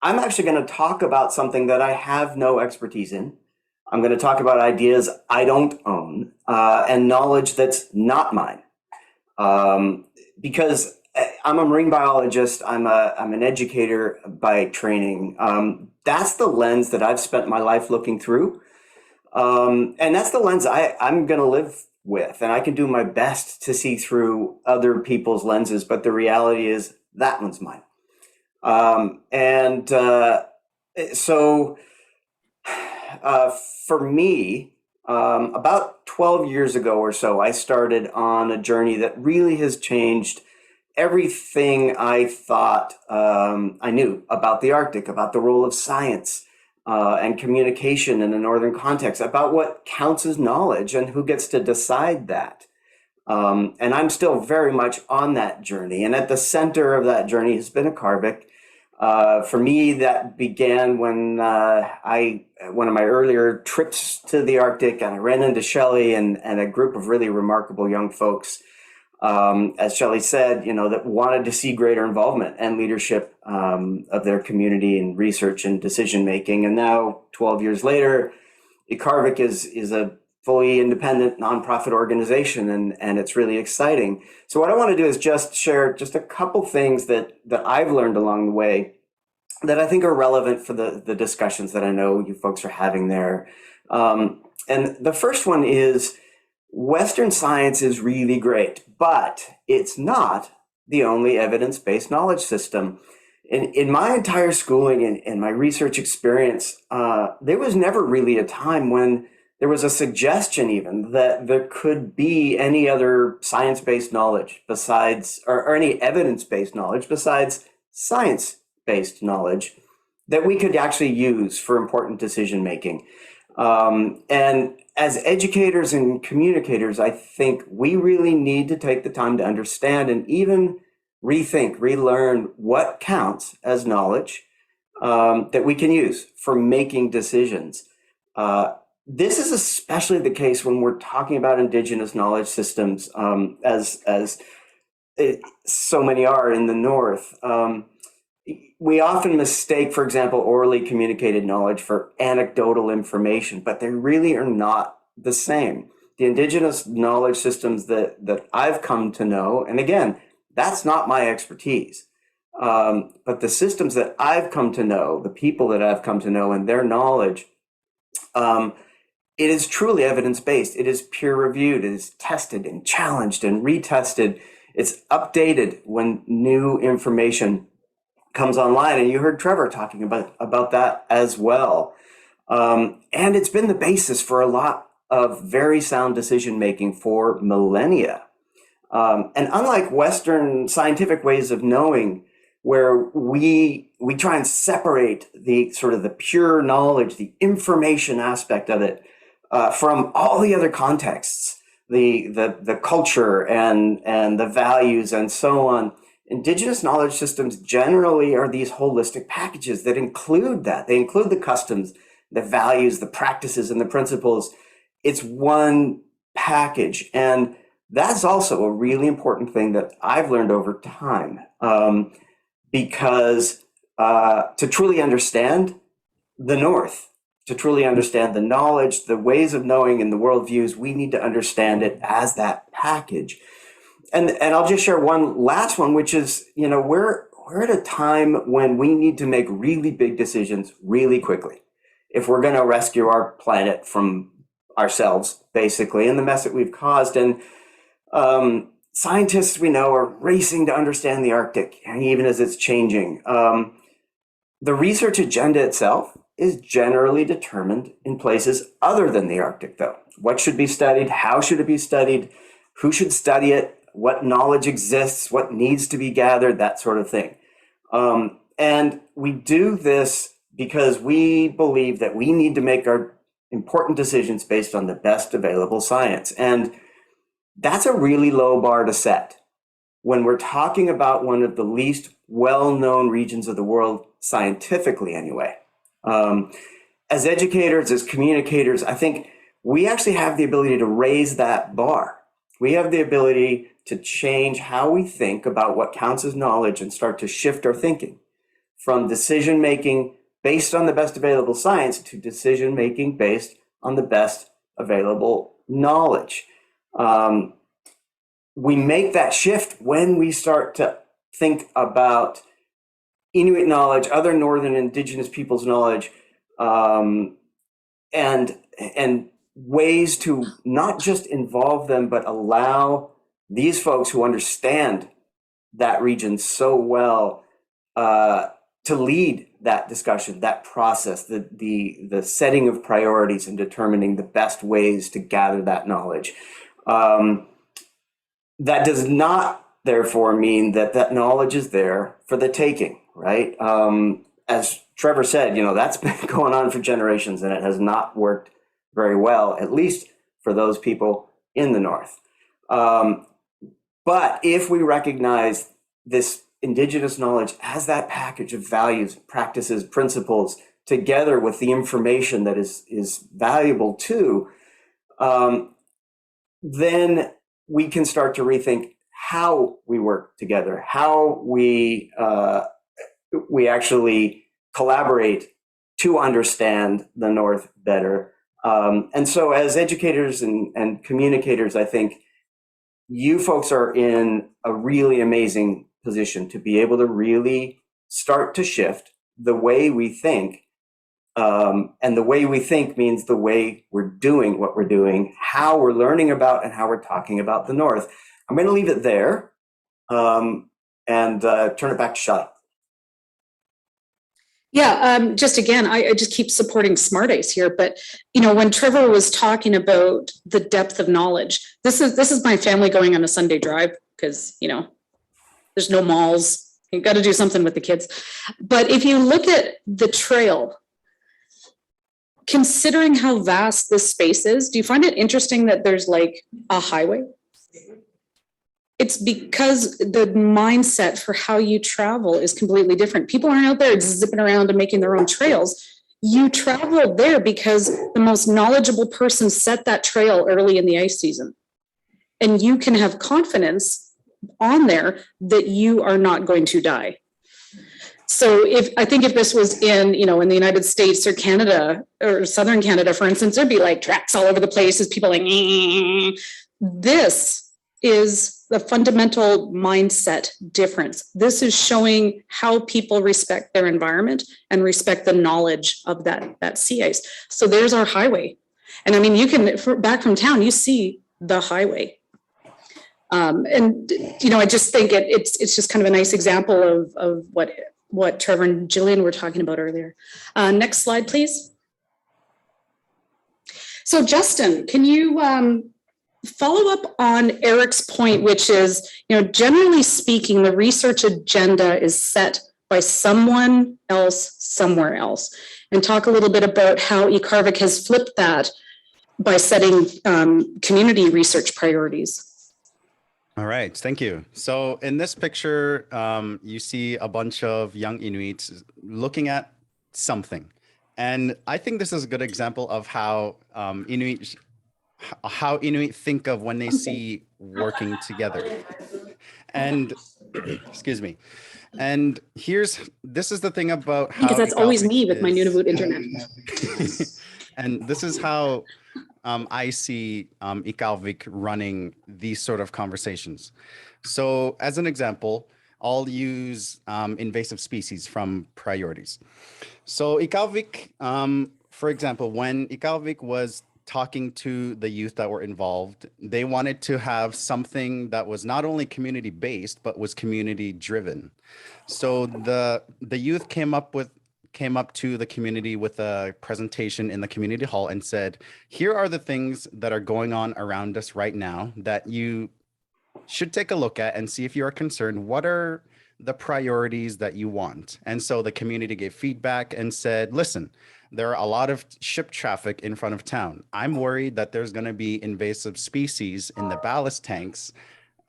I'm actually going to talk about something that I have no expertise in. I'm going to talk about ideas I don't own, and knowledge that's not mine. Because I'm a marine biologist, I'm an educator by training. That's the lens that I've spent my life looking through. And that's the lens I'm going to live with. And I can do my best to see through other people's lenses, but the reality is that one's mine. For me, about 12 years ago or so, I started on a journey that really has changed everything I thought I knew about the Arctic, about the role of science and communication in a northern context, about what counts as knowledge and who gets to decide that. And I'm still very much on that journey. And at the center of that journey has been IKAARVIK. For me, that began when one of my earlier trips to the Arctic, and I ran into Shelley and a group of really remarkable young folks, as Shelley said, that wanted to see greater involvement and leadership of their community in research and decision making. And now, 12 years later, IKAARVIK is a fully independent nonprofit organization, and it's really exciting. So what I want to do is just share just a couple things that I've learned along the way that I think are relevant for the discussions that I know you folks are having there. And the first one is Western science is really great, but it's not the only evidence-based knowledge system. In my entire schooling and my research experience, there was never really a time when there was a suggestion even that there could be any other science-based knowledge besides, or any evidence-based knowledge besides science-based knowledge that we could actually use for important decision-making. And as educators and communicators, I think we really need to take the time to understand and even relearn what counts as knowledge that we can use for making decisions. This is especially the case when we're talking about Indigenous knowledge systems, as so many are in the North. We often mistake, for example, orally communicated knowledge for anecdotal information, but they really are not the same. The Indigenous knowledge systems that I've come to know, and again, that's not my expertise, but the systems that I've come to know, the people that I've come to know and their knowledge, it is truly evidence-based. It is peer-reviewed. It is tested and challenged and retested. It's updated when new information comes online. And you heard Trevor talking about that as well. And it's been the basis for a lot of very sound decision-making for millennia. And unlike Western scientific ways of knowing, where we try and separate the sort of the pure knowledge, the information aspect of it, from all the other contexts, the culture and the values and so on. Indigenous knowledge systems generally are these holistic packages that include that. They include the customs, the values, the practices, and the principles. It's one package. And that's also a really important thing that I've learned over time, because to truly understand the North, to truly understand the knowledge, the ways of knowing, and the worldviews, we need to understand it as that package. And I'll just share one last one, which is, we're at a time when we need to make really big decisions really quickly if we're going to rescue our planet from ourselves, basically, and the mess that we've caused. And scientists, we know, are racing to understand the Arctic, even as it's changing. The research agenda itself is generally determined in places other than the Arctic, though. What should be studied? How should it be studied? Who should study it? What knowledge exists? What needs to be gathered? That sort of thing. And we do this because we believe that we need to make our important decisions based on the best available science. And that's a really low bar to set when we're talking about one of the least well-known regions of the world, scientifically anyway. As educators, as communicators, I think we actually have the ability to raise that bar. We have the ability to change how we think about what counts as knowledge and start to shift our thinking from decision-making based on the best available science to decision-making based on the best available knowledge. We make that shift when we start to think about Inuit knowledge, other Northern Indigenous peoples' knowledge, and ways to not just involve them, but allow these folks who understand that region so well to lead that discussion, that process, the setting of priorities and determining the best ways to gather that knowledge. That does not, therefore, mean that that knowledge is there for the taking, right? As Trevor said, that's been going on for generations and it has not worked very well, at least for those people in the North. But if we recognize this Indigenous knowledge as that package of values, practices, principles, together with the information that is valuable too, then we can start to rethink how we work together, how we actually collaborate to understand the North better. And so as educators and communicators, I think you folks are in a really amazing position to be able to really start to shift the way we think. And the way we think means the way we're doing what we're doing, how we're learning about and how we're talking about the North. I'm going to leave it there and turn it back to Shai. Yeah, just again, I just keep supporting SmartICE here, but when Trevor was talking about the depth of knowledge, this is my family going on a Sunday drive because there's no malls. You got to do something with the kids. But if you look at the trail, considering how vast this space is, do you find it interesting that there's like a highway? It's because the mindset for how you travel is completely different. People aren't out there zipping around and making their own trails. You travel there because the most knowledgeable person set that trail early in the ice season. And you can have confidence on there that you are not going to die. So I think if this was in the United States or Canada or Southern Canada, for instance, there'd be like tracks all over the place as people like, This is the fundamental mindset difference. This is showing how people respect their environment and respect the knowledge of that sea ice. So there's our highway. And I mean, you can, back from town, you see the highway. I just think it's just kind of a nice example of what Trevor and Gillian were talking about earlier. Next slide, please. So Justin, can you follow up on Eric's point, which is, generally speaking, the research agenda is set by someone else somewhere else, and talk a little bit about how IKAARVIK has flipped that by setting community research priorities. All right, thank you. So in this picture, you see a bunch of young Inuits looking at something. And I think this is a good example of how Inuit think of when they see working together. And excuse me. And this is the thing about how because that's always me with my Nunavut internet. And this is how I see IKAARVIK running these sort of conversations. So as an example, I'll use invasive species from priorities. So IKAARVIK, for example, when IKAARVIK was talking to the youth that were involved, they wanted to have something that was not only community based, but was community driven. So the youth came up to the community with a presentation in the community hall and said, here are the things that are going on around us right now that you should take a look at and see if you are concerned. What are the priorities that you want. And so the community gave feedback and said, listen, there are a lot of ship traffic in front of town. I'm worried that there's going to be invasive species in the ballast tanks.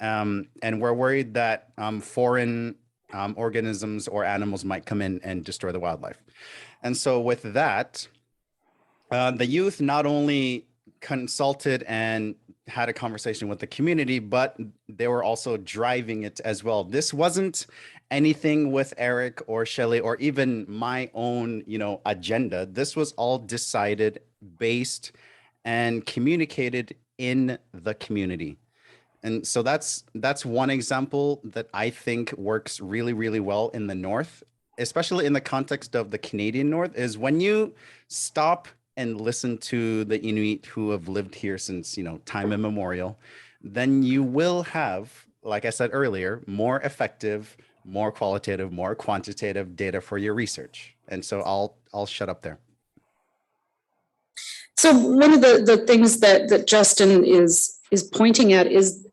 And we're worried that foreign organisms or animals might come in and destroy the wildlife. And so with that, the youth not only consulted and had a conversation with the community, but they were also driving it as well. This wasn't anything with Eric or Shelley or even my own, agenda. This was all decided, based, and communicated in the community. And so that's one example that I think works really, really well in the North, especially in the context of the Canadian North, is when you stop and listen to the Inuit who have lived here since, time immemorial, then you will have, like I said earlier, more effective, more qualitative, more quantitative data for your research. And so I'll shut up there. So one of the things that Justin is pointing at is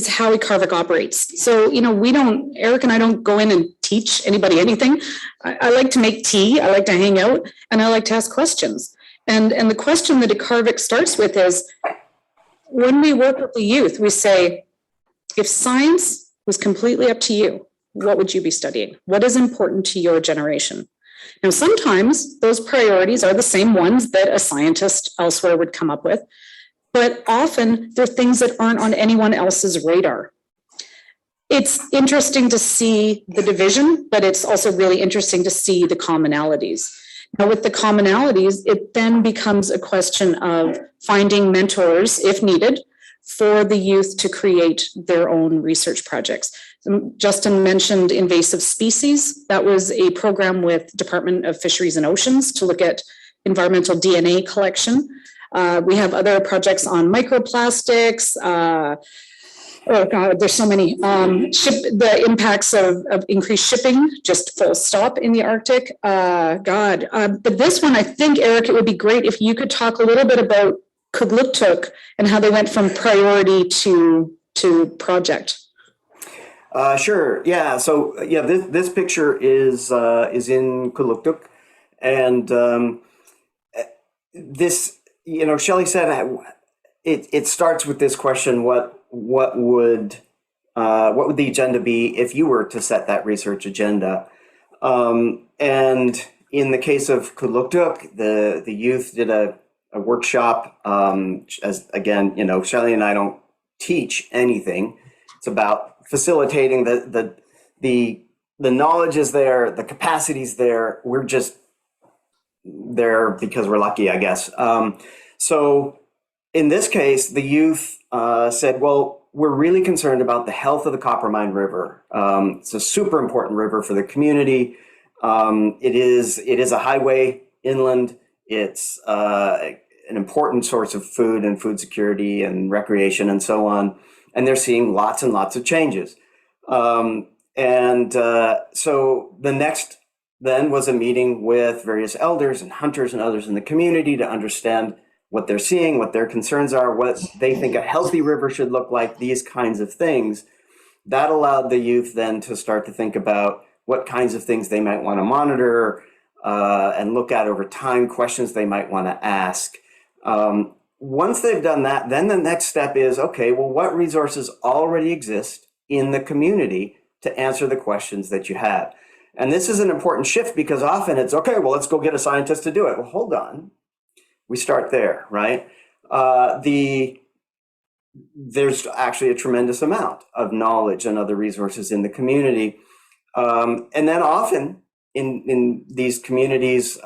how IKAARVIK operates. So, Eric and I don't go in and teach anybody anything. I like to make tea, I like to hang out, and I like to ask questions. And the question that IKAARVIK starts with is, when we work with the youth, we say, if science was completely up to you, what would you be studying? What is important to your generation? Now, sometimes those priorities are the same ones that a scientist elsewhere would come up with, but often they're things that aren't on anyone else's radar. It's interesting to see the division, but it's also really interesting to see the commonalities. Now, with the commonalities, it then becomes a question of finding mentors, if needed, for the youth to create their own research projects. Justin mentioned invasive species. That was a program with Department of Fisheries and Oceans to look at environmental DNA collection. We have other projects on microplastics. Oh God, there's so many. The impacts of increased shipping, just full stop in the Arctic. But this one, I think, Eric, it would be great if you could talk a little bit about Kugluktuk and how they went from priority to project. Sure. Yeah. So this picture is in Kugluktuk, and this, Shelley said it starts with this question: what would the agenda be if you were to set that research agenda? And in the case of Kugluktuk, the youth did a workshop. As again, Shelley and I don't teach anything. It's about facilitating the knowledge is there, the capacity is there. We're just there because we're lucky, I guess. So in this case, the youth said, well, we're really concerned about the health of the Coppermine River. It's a super important river for the community. It is a highway inland. It's an important source of food and food security and recreation and so on. And they're seeing lots and lots of changes. So the next then was a meeting with various elders and hunters and others in the community to understand what they're seeing, what their concerns are, what they think a healthy river should look like, these kinds of things. That allowed the youth then to start to think about what kinds of things they might want to monitor and look at over time, questions they might want to ask. Once they've done that, then the next step is, okay, well, what resources already exist in the community to answer the questions that you have? And this is an important shift because often it's, okay, well, let's go get a scientist to do it. Well, hold on. We start there, right? There's actually a tremendous amount of knowledge and other resources in the community. And then often in these communities,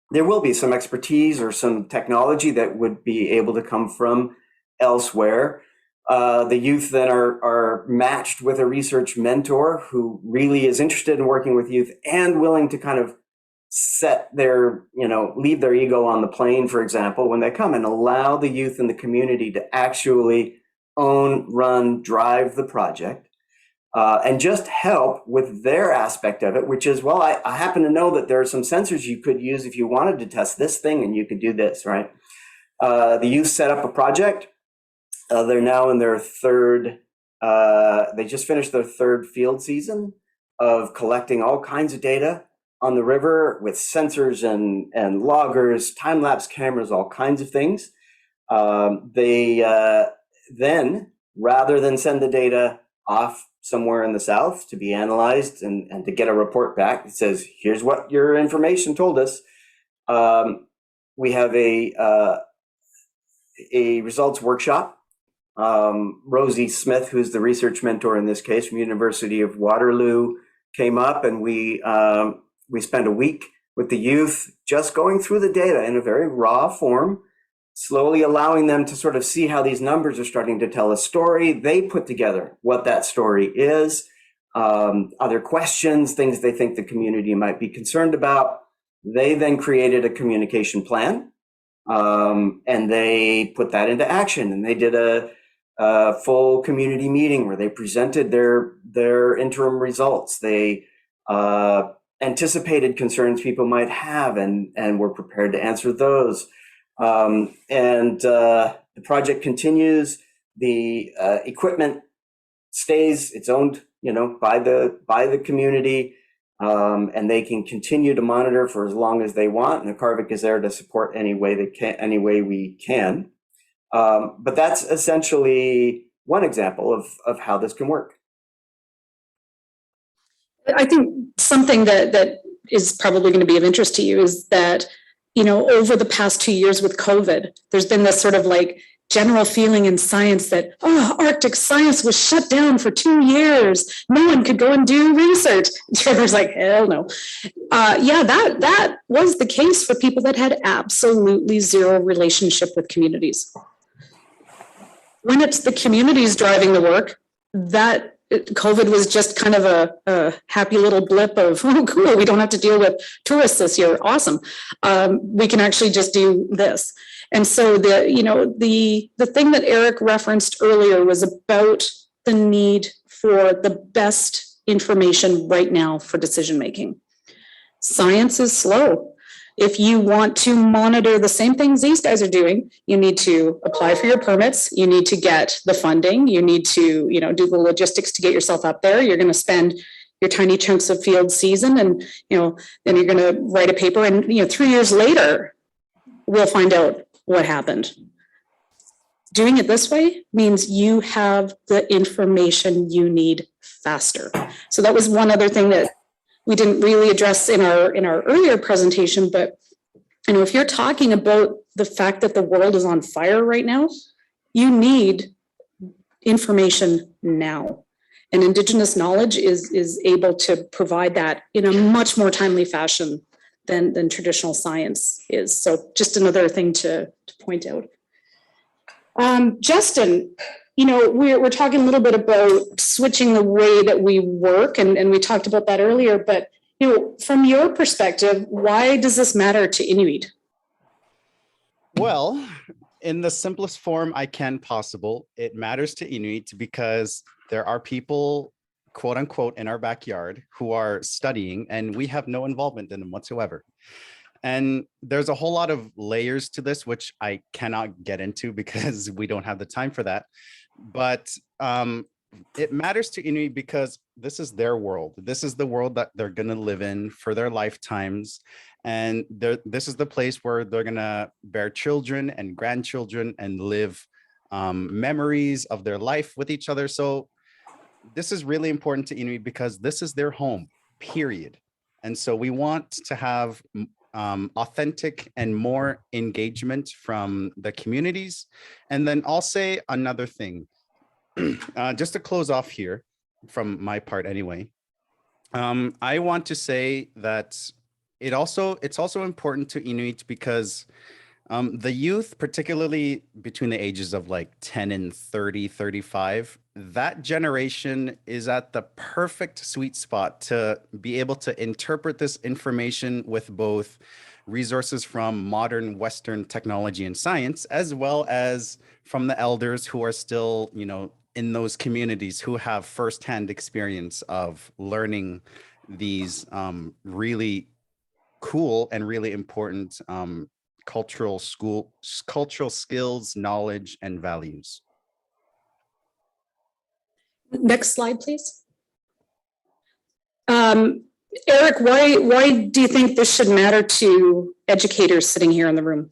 there will be some expertise or some technology that would be able to come from elsewhere. The youth then are matched with a research mentor who really is interested in working with youth and willing to kind of set their, leave their ego on the plane, for example, when they come, and allow the youth in the community to actually own, run, drive the project. And just help with their aspect of it, which is, well, I happen to know that there are some sensors you could use if you wanted to test this thing, and you could do this, right? The youth set up a project. They're now in their third They just finished their third field season of collecting all kinds of data on the river with sensors and loggers, time-lapse cameras, all kinds of things. They then, rather than send the data off somewhere in the south to be analyzed and to get a report back that says, here's what your information told us, we have a results workshop. Rosie Smith, who's the research mentor in this case from University of Waterloo, came up, and we spent a week with the youth just going through the data in a very raw form, slowly allowing them to sort of see how these numbers are starting to tell a story. They put together what that story is, other questions, things they think the community might be concerned about. They then created a communication plan, and they put that into action, and they did a full community meeting where they presented their interim results. They anticipated concerns people might have and were prepared to answer those. The project continues. The equipment stays, it's owned, by the community, and they can continue to monitor for as long as they want. And IKAARVIK is there to support any way we can. But that's essentially one example of how this can work. I think something that is probably going to be of interest to you is that, over the past 2 years with COVID, there's been this sort of like general feeling in science that, Arctic science was shut down for 2 years. No one could go and do research. Trevor's like, hell no. That was the case for people that had absolutely zero relationship with communities. When it's the communities driving the work, that COVID was just kind of a happy little blip of, oh, cool, we don't have to deal with tourists this year. Awesome. We can actually just do this. And so the thing that Eric referenced earlier was about the need for the best information right now for decision making. Science is slow. If you want to monitor the same things these guys are doing, you need to apply for your permits. You need to get the funding. You need to, do the logistics to get yourself up there. You're going to spend your tiny chunks of field season, and then you're going to write a paper. And 3 years later, we'll find out what happened. Doing it this way means you have the information you need faster. So that was one other thing that we didn't really address in our earlier presentation, but if you're talking about the fact that the world is on fire right now, you need information now. And Indigenous knowledge is able to provide that in a much more timely fashion than traditional science is. So just another thing to point out. Justin, we're talking a little bit about switching the way that we work, and we talked about that earlier, but from your perspective, why does this matter to Inuit? Well, in the simplest form I can possible, it matters to Inuit because there are people, quote unquote, in our backyard who are studying, and we have no involvement in them whatsoever. And there's a whole lot of layers to this, which I cannot get into because we don't have the time for that. But it matters to Inuit because this is their world. This is the world that they're going to live in for their lifetimes. And this is the place where they're going to bear children and grandchildren and live memories of their life with each other. So this is really important to Inuit because this is their home, period. And so we want to have authentic and more engagement from the communities. And then I'll say another thing, just to close off here from my part anyway. I want to say that it's also important to Inuit because the youth, particularly between the ages of like 10 and 30, 35, that generation is at the perfect sweet spot to be able to interpret this information with both resources from modern Western technology and science, as well as from the elders who are still, in those communities who have firsthand experience of learning these really cool and really important cultural skills, knowledge, and values. Next slide, please. Eric, why do you think this should matter to educators sitting here in the room?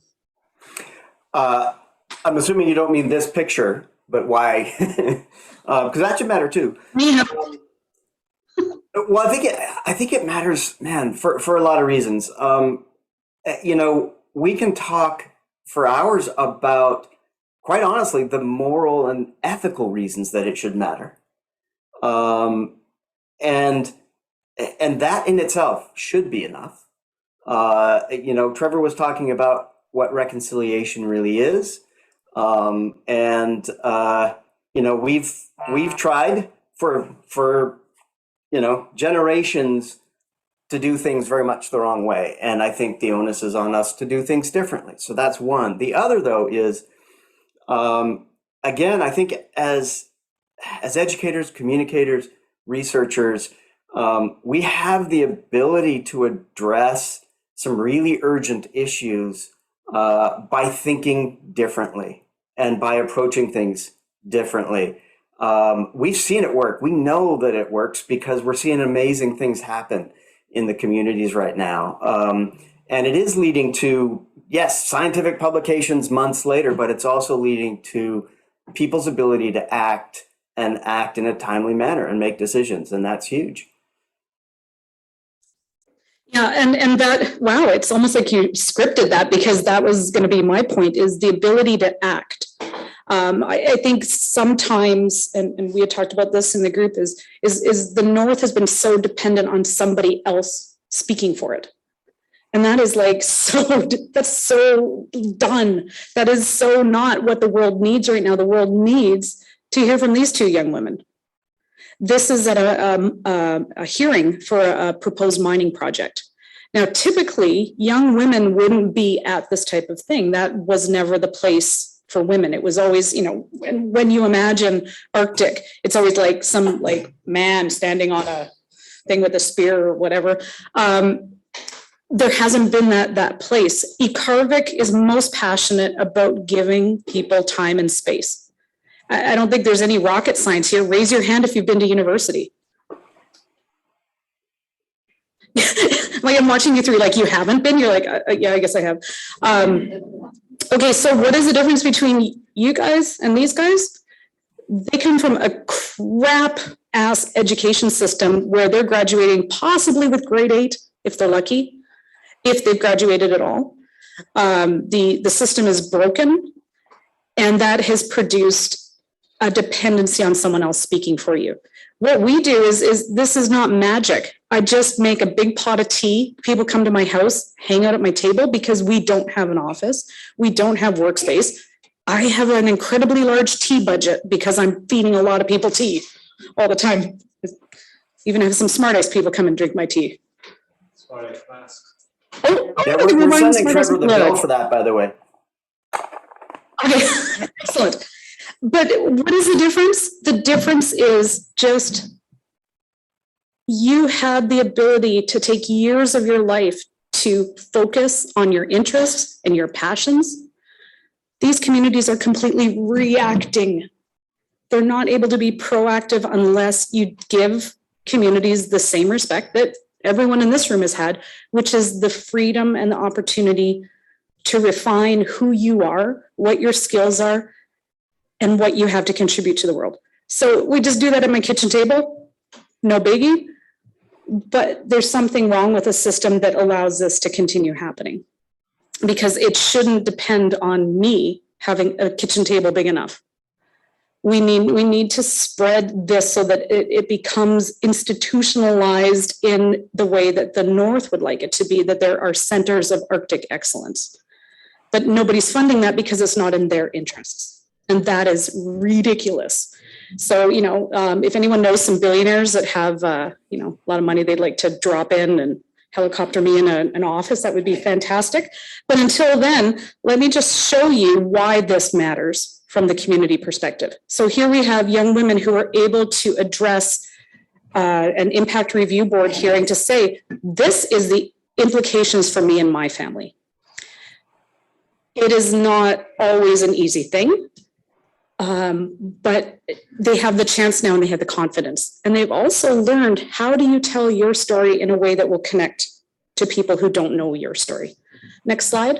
I'm assuming you don't mean this picture, but why? Because that should matter too. Well, I think it matters, man, for a lot of reasons. You know, we can talk for hours about, quite honestly, the moral and ethical reasons that it should matter. And that in itself should be enough. You know, Trevor was talking about what reconciliation really is. You know, we've tried for you know, generations to do things very much the wrong way. And I think the onus is on us to do things differently. So that's one. The other, though, is, again, I think as educators, communicators, researchers, we have the ability to address some really urgent issues by thinking differently and by approaching things differently. We've seen it work. We know that it works because we're seeing amazing things happen in the communities right now. And it is leading to, yes, scientific publications months later, but it's also leading to people's ability to act and act in a timely manner and make decisions. And that's huge. Yeah, and that, wow, it's almost like you scripted that, because that was going to be my point, is the ability to act. I think sometimes, and we had talked about this in the group, is the North has been so dependent on somebody else speaking for it. And that is like, that's so done. That is so not what the world needs right now. The world needs to hear from these two young women. This is at a hearing for a proposed mining project. Now, typically, young women wouldn't be at this type of thing. That was never the place for women. It was always, you know, when you imagine Arctic, it's always like some like man standing on a thing with a spear or whatever. There hasn't been that place. IKAARVIK is most passionate about giving people time and space. I don't think there's any rocket science here. Raise your hand if you've been to university. Like I'm watching you through, like you haven't been. You're like, yeah, I guess I have. Okay, so what is the difference between you guys and these guys? They come from a crap ass education system where they're graduating possibly with grade 8, if they're lucky, if they've graduated at all. The system is broken, and that has produced a dependency on someone else speaking for you. What we do is this is not magic. I just make a big pot of tea. People come to my house, hang out at my table, because we don't have an office. We don't have workspace. I have an incredibly large tea budget because I'm feeding a lot of people tea all the time. Even have some SmartICE people come and drink my tea. SmartICE class. Oh, Yeah, we're sending Trevor the bill for that, by the way. Okay, excellent. But what is the difference? The difference is just you had the ability to take years of your life to focus on your interests and your passions. These communities are completely reacting. They're not able to be proactive unless you give communities the same respect that everyone in this room has had, which is the freedom and the opportunity to refine who you are, what your skills are, and what you have to contribute to the world. So we just do that at my kitchen table, no biggie, but there's something wrong with a system that allows this to continue happening, because it shouldn't depend on me having a kitchen table big enough. We need to spread this so that it becomes institutionalized in the way that the North would like it to be, that there are centers of Arctic excellence. But nobody's funding that because it's not in their interests. And that is ridiculous. So, you know, if anyone knows some billionaires that have, you know, a lot of money they'd like to drop in and helicopter me in an office, that would be fantastic. But until then, let me just show you why this matters from the community perspective. So here we have young women who are able to address an impact review board hearing to say, this is the implications for me and my family. It is not always an easy thing. But they have the chance now and they have the confidence. And they've also learned, how do you tell your story in a way that will connect to people who don't know your story? Next slide.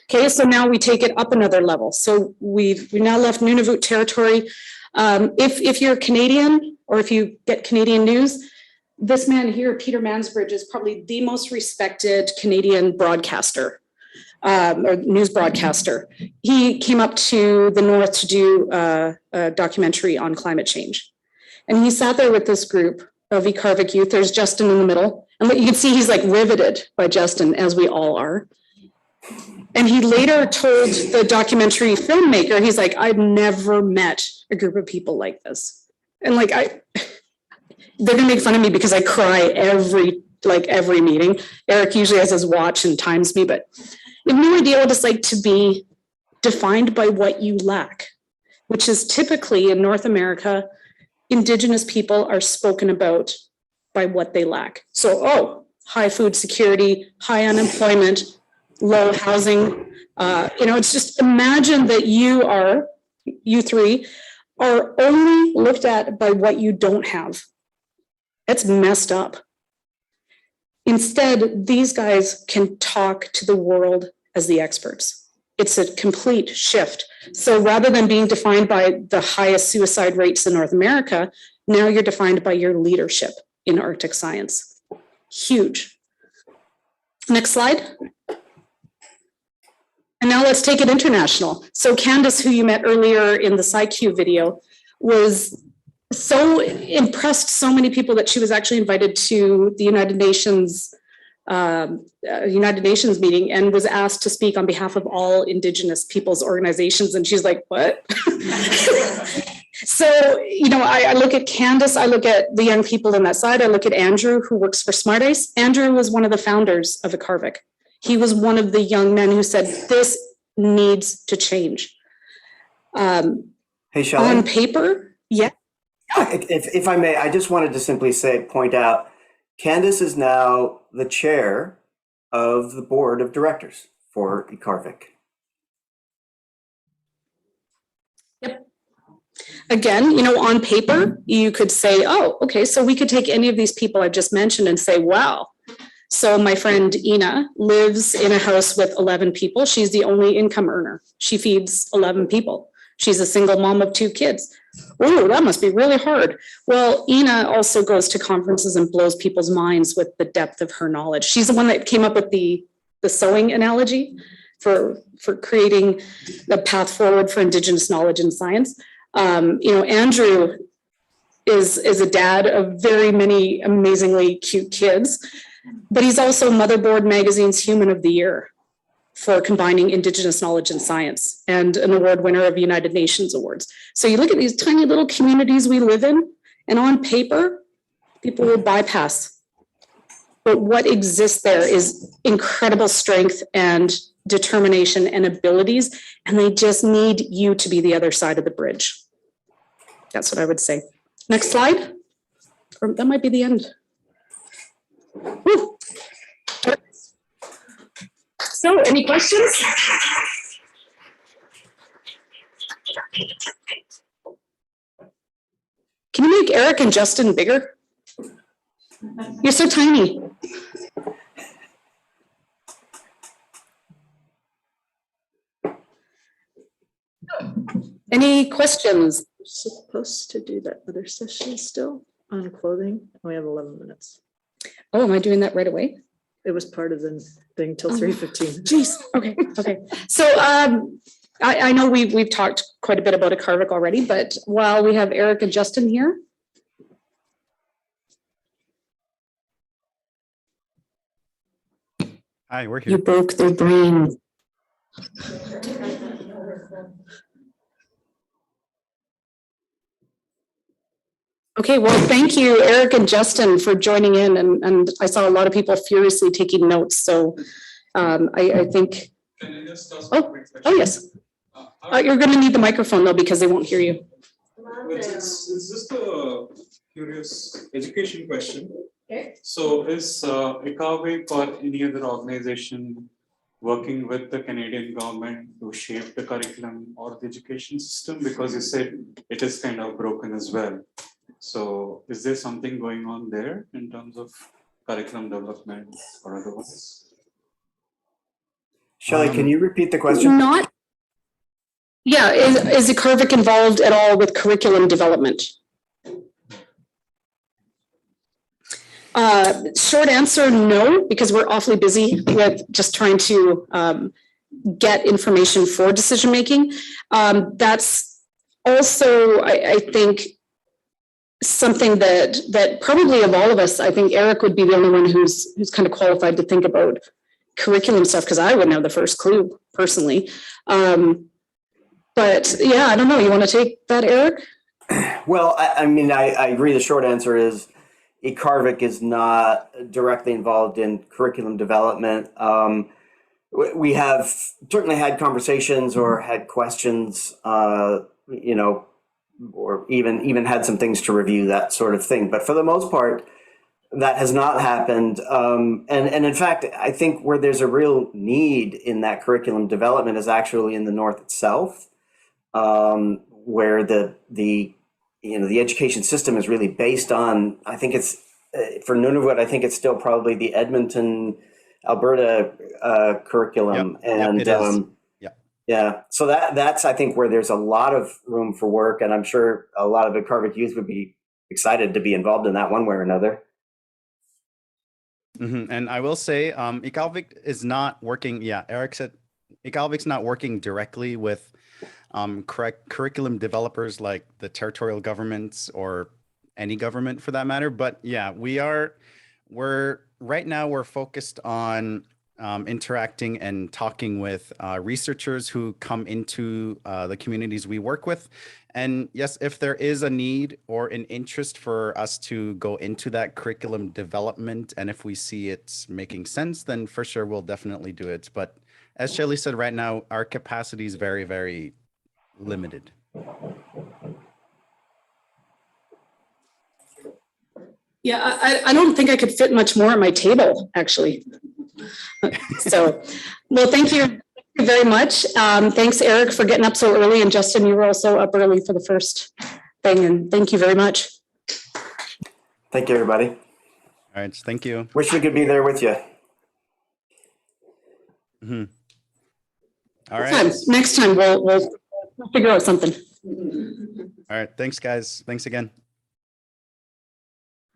Okay, so now we take it up another level. So we've now left Nunavut territory. If you're Canadian or if you get Canadian news, this man here, Peter Mansbridge, is probably the most respected Canadian broadcaster, or news broadcaster. He came up to the north to do a documentary on climate change. And he sat there with this group of IKAARVIK youth. There's Justin in the middle. And you can see he's like riveted by Justin, as we all are. And he later told the documentary filmmaker, he's like, I've never met a group of people like this. And like, they're gonna make fun of me because I cry every meeting. Eric usually has his watch and times me, but you have no idea what it's like to be defined by what you lack, which is typically in North America, Indigenous people are spoken about by what they lack. So, high food security, high unemployment, low housing. It's just, imagine that you three are only looked at by what you don't have. That's messed up. Instead, these guys can talk to the world as the experts. It's a complete shift. So rather than being defined by the highest suicide rates in North America, now you're defined by your leadership in Arctic science. Huge. Next slide. And now let's take it international. So Candace, who you met earlier in the PsyQ video, was so impressed so many people that she was actually invited to the United Nations meeting and was asked to speak on behalf of all Indigenous people's organizations. And she's like, what? So, I look at Candace, I look at the young people on that side, I look at Andrew, who works for SmartICE. Andrew was one of the founders of IKAARVIK. He was one of the young men who said, this needs to change. Hey, Shelley. On paper, yeah. If I may, I just wanted to simply point out, Candace is now the chair of the board of directors for IKAARVIK. Yep. Again, on paper, you could say, oh, okay, so we could take any of these people I've just mentioned and say, wow. So my friend Ina lives in a house with 11 people. She's the only income earner. She feeds 11 people. She's a single mom of 2 kids. Oh, that must be really hard. Well, Ina also goes to conferences and blows people's minds with the depth of her knowledge. She's the one that came up with the sewing analogy for creating the path forward for Indigenous knowledge and science. Andrew is a dad of very many amazingly cute kids, but he's also Motherboard Magazine's Human of the Year for combining Indigenous knowledge and science, and an award winner of United Nations awards. So you look at these tiny little communities we live in, and on paper, people will bypass. But what exists there is incredible strength and determination and abilities, and they just need you to be the other side of the bridge. That's what I would say. Next slide. Or that might be the end. Woo. So, any questions? Can you make Eric and Justin bigger? You're so tiny. Any questions? We're supposed to do that other session still on clothing. We have 11 minutes. Oh, am I doing that right away? It was part of the thing till 3:15. Geez. Okay. So I know we've talked quite a bit about IKAARVIK already, but while we have Eric and Justin here. Hi, we're here. You broke their brain. Okay, well, thank you, Eric and Justin, for joining in. And I saw a lot of people furiously taking notes. So I think. Can I just ask Oh, a quick question? oh, yes. You're going to need the microphone, though, because they won't hear you. It's just a curious education question. Okay. So is IKAARVIK or any other organization working with the Canadian government to shape the curriculum or the education system? Because you said it is kind of broken as well. So is there something going on there in terms of curriculum development or otherwise? Shelley, can you repeat the question? Not, yeah, is IKAARVIK involved at all with curriculum development? Short answer, no, because we're awfully busy with just trying to get information for decision making. That's also, I think, something that probably of all of us, I think Eric would be the only one who's kind of qualified to think about curriculum stuff, because I wouldn't have the first clue personally. But yeah, I don't know. You want to take that, Eric? Well, I mean, I agree. The short answer is IKAARVIK is not directly involved in curriculum development. We have certainly had conversations or had questions, you know, or even had some things to review, that sort of thing. But for the most part, that has not happened. And in fact, I think where there's a real need in that curriculum development is actually in the North itself, where the education system is really based on, I think it's, for Nunavut, I think it's still probably the Edmonton, Alberta curriculum. Yep, and it is. Yeah, so that's I think where there's a lot of room for work, and I'm sure a lot of IKAARVIK youth would be excited to be involved in that one way or another. Mm-hmm. And I will say, IKAARVIK is not working. Yeah, Eric said IKAARVIK's not working directly with curriculum developers like the territorial governments or any government for that matter. But yeah, we're right now we're focused on interacting and talking with researchers who come into the communities we work with. And yes, if there is a need or an interest for us to go into that curriculum development, and if we see it's making sense, then for sure we'll definitely do it. But as Shelley said, right now, our capacity is very, very limited. Yeah, I don't think I could fit much more on my table, actually. So, well, thank you very much. Thanks, Eric, for getting up so early. And Justin, you were also up early for the first thing. And thank you very much. Thank you, everybody. All right, thank you. Wish we could be there with you. Mm-hmm. All right. Next time we'll figure out something. All right, thanks, guys. Thanks again.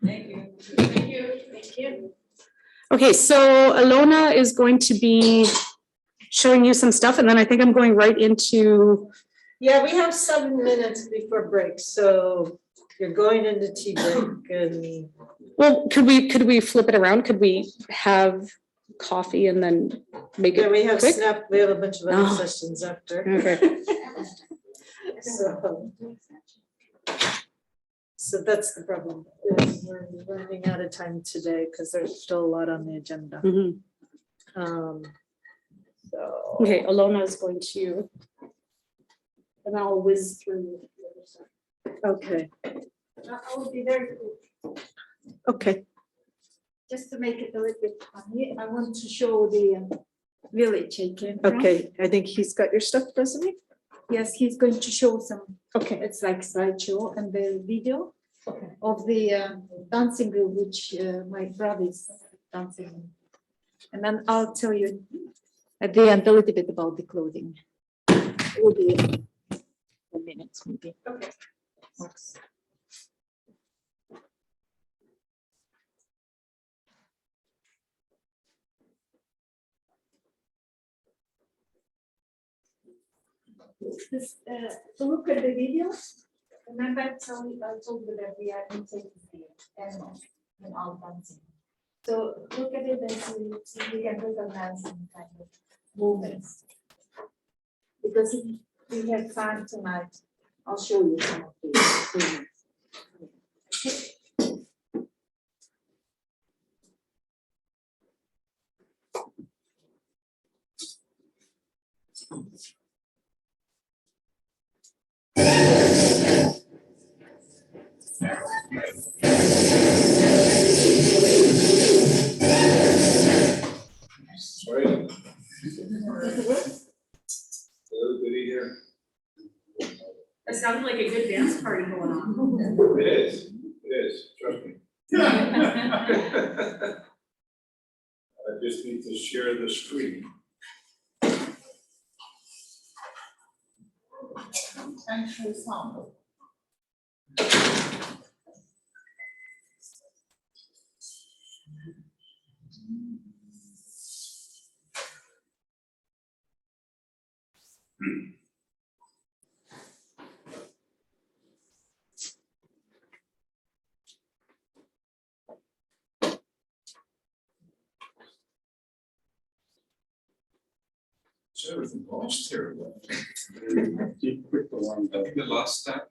Thank you. Thank you. Thank you. Okay, so Alona is going to be showing you some stuff, and then I think I'm going right into. Yeah, we have 7 minutes before break, so you're going into tea break. And Well, could we flip it around? Could we have coffee and then make it then we have quick? snap. We have a bunch of other Oh. sessions after. Okay. So that's the problem. Is we're running out of time today because there's still a lot on the agenda. Mhm. So Okay, Alona is going to, and I'll whiz through the other stuff. okay, I will be very quick. okay. Just to make it a little bit funny, I want to show the village I came from. Okay, I think he's got your stuff, doesn't he? Yes, he's going to show some, Okay. it's like slideshow and the video of the dancing group, which my brother is dancing in. And then I'll tell you at the end a little bit about the clothing. It will be 10 minutes maybe. Okay. Works. This, to look at the video, remember I told you that we are imitating the animals in our dancing. So look at it and see if you can recognize some kind of movements. Because if we have time tonight, I'll show you some of the movements. Okay. just need to share the screen. Actually, sound. So everything lost here. You click the one that. The last step.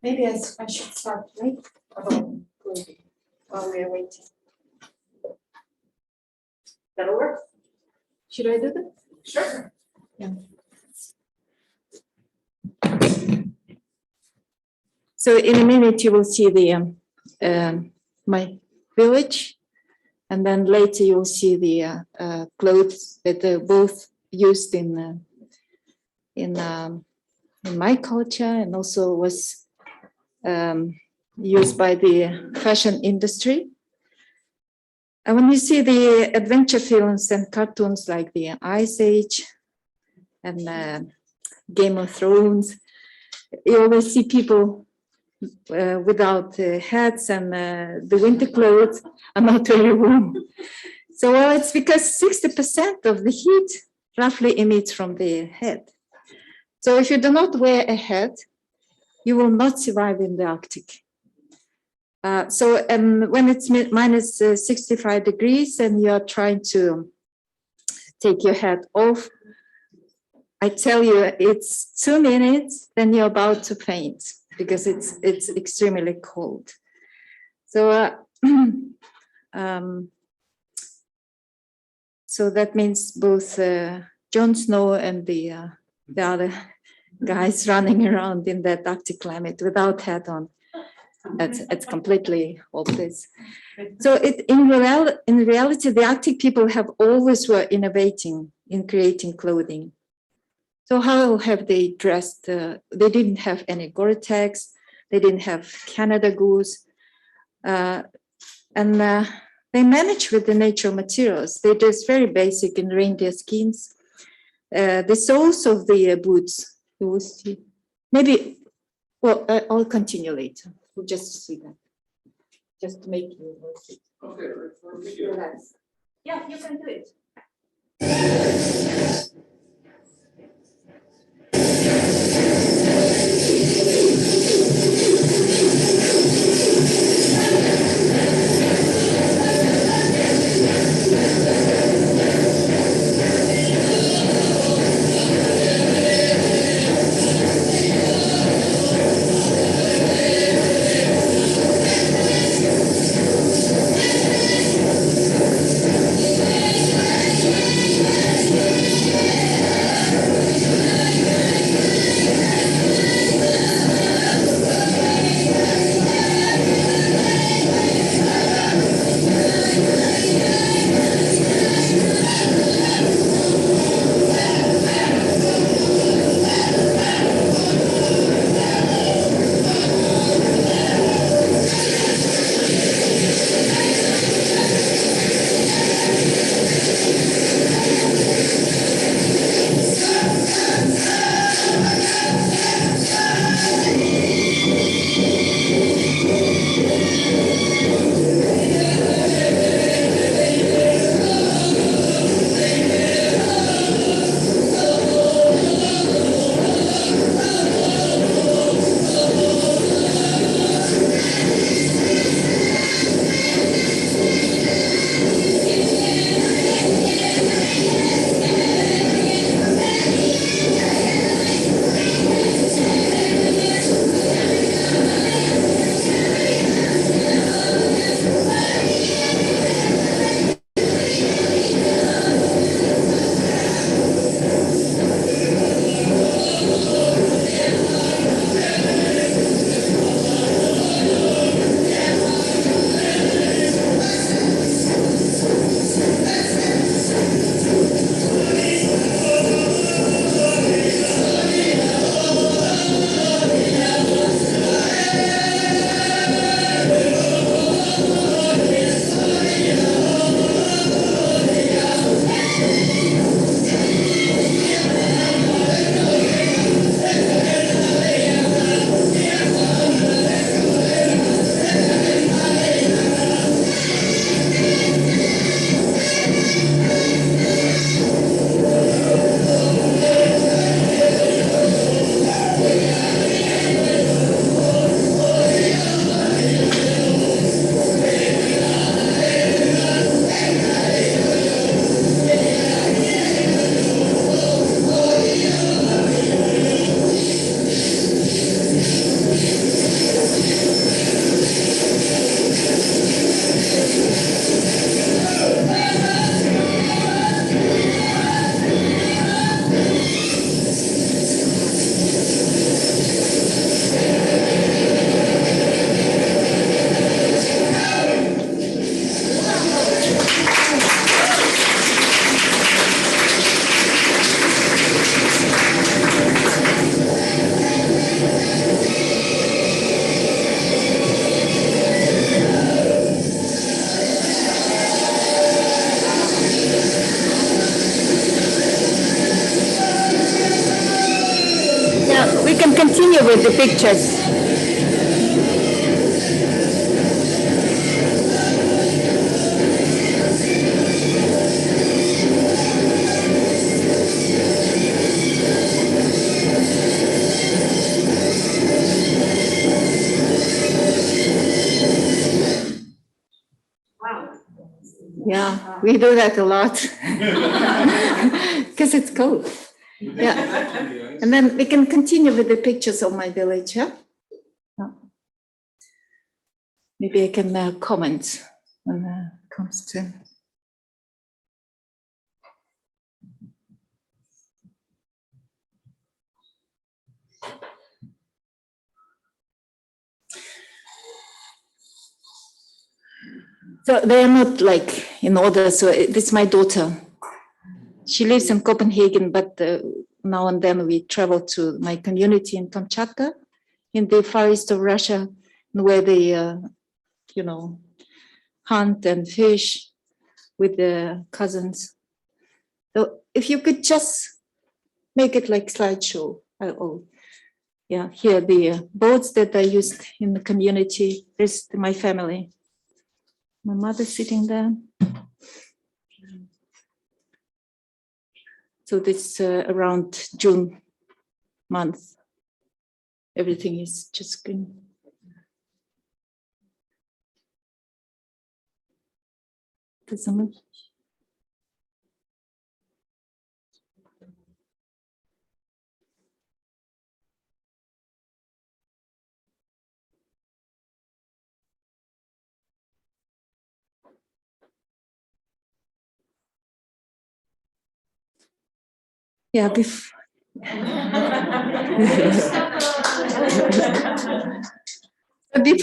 Maybe I should start late while we are waiting. That'll work. Should I do that? Sure. Yeah. So in a minute, you will see the my village, and then later you'll see the clothes that they both used in my culture, and also was used by the fashion industry. And when you see the adventure films and cartoons like the Ice Age and Game of Thrones, you always see people without hats, and the winter clothes are not very warm. So well, it's because 60% of the heat roughly emits from the head. So if you do not wear a hat, you will not survive in the Arctic. And when it's minus 65 degrees and you're trying to take your hat off, I tell you, it's 2 minutes, then you're about to faint because it's extremely cold. So, so that means both Jon Snow and the other guys running around in that Arctic climate without hat on. It's completely hopeless. So in reality, the Arctic people have always were innovating in creating clothing. So how have they dressed? They didn't have any Gore-Tex, they didn't have Canada Goose, and they managed with the natural materials. They just very basic in reindeer skins. The soles of the boots, you will see. Maybe, well, I'll continue later. We'll just see that. Just to make you see. Okay, Relax. Yeah, you can do it. pictures. Yeah, we do that a lot because it's cold. Yeah, and then we can continue with the pictures of my village. Yeah, maybe I can comment when it comes to. So they are not like in order. So this is my daughter. She lives in Copenhagen, but now and then we travel to my community in Kamchatka, in the far east of Russia, where they, you know, hunt and fish with their cousins. So if you could just make it like slideshow. Oh, yeah, here the boats that are used in the community. This is my family. My mother sitting there. So this around June month, everything is just green. Yeah, before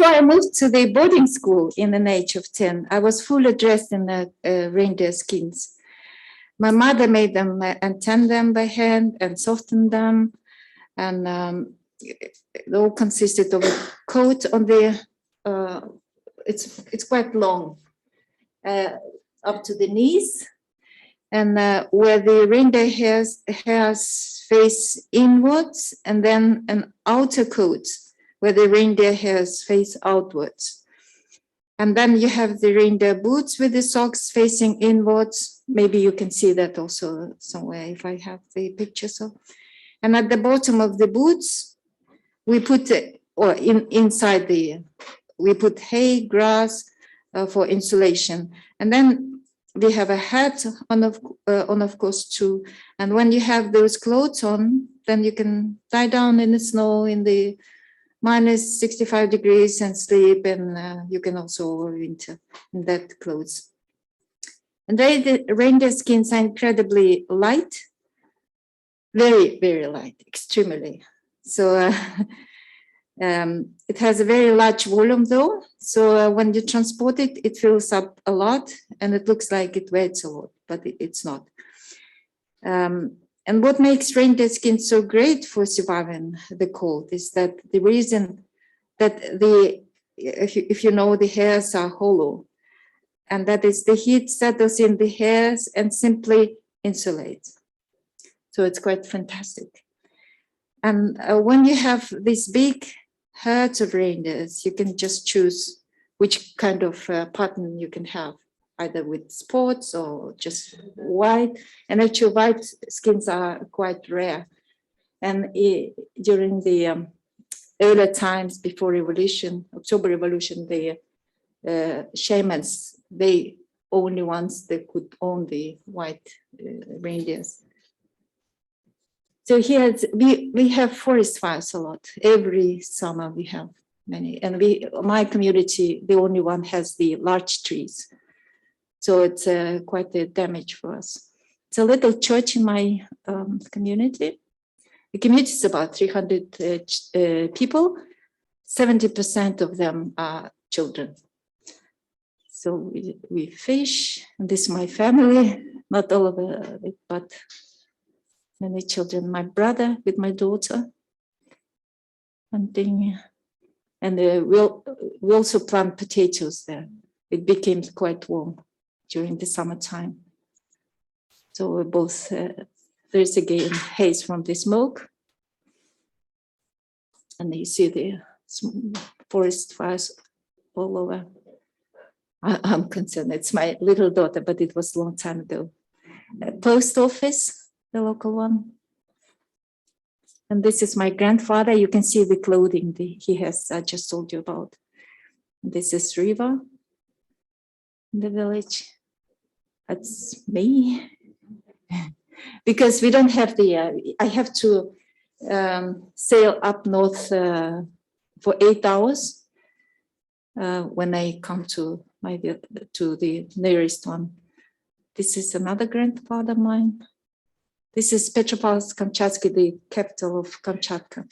I moved to the boarding school in the age of 10, I was fully dressed in reindeer skins. My mother made them and tanned them by hand and softened them. And it all consisted of a coat on the, it's quite long, up to the knees. And where the reindeer hairs face inwards, and then an outer coat where the reindeer hairs face outwards. And then you have the reindeer boots with the socks facing inwards. Maybe you can see that also somewhere if I have the pictures of. And at the bottom of the boots, we put, inside we put hay, grass for insulation. And then we have a hat on, of course, too. And when you have those clothes on, then you can lie down in the snow in the minus 65 degrees and sleep. And you can also overwinter in that clothes. And the reindeer skins are incredibly light, very, very light, extremely. So it has a very large volume though. So when you transport it, it fills up a lot and it looks like it weighs a lot, but it's not. And what makes reindeer skin so great for surviving the cold is that the reason that if you know, the hairs are hollow, and that is the heat settles in the hairs and simply insulates. So it's quite fantastic. And when you have these big herds of reindeers, you can just choose which kind of pattern you can have, either with spots or just white. And actually white skins are quite rare. And during the earlier times before revolution, October Revolution, the shamans, they only ones that could own the white reindeers. So here we have forest fires a lot. Every summer we have many, and my community, the only one has the large trees. So it's quite a damage for us. It's a little church in my community. The community is about 300 people. 70% of them are children. So we fish, and this is my family, not all of it, but many children. My brother with my daughter, hunting, and we also plant potatoes there. It became quite warm during the summertime. So we're both, there's again haze from the smoke. And you see the forest fires all over. I'm concerned. It's my little daughter, but it was a long time ago. Post office, the local one. And this is my grandfather. You can see the clothing he has, I just told you about. This is river in the village. That's me. Because we don't have I have to sail up north for 8 hours when I come to the nearest one. This is another grandfather of mine. This is Petropavlovsk-Kamchatsky, the capital of Kamchatka.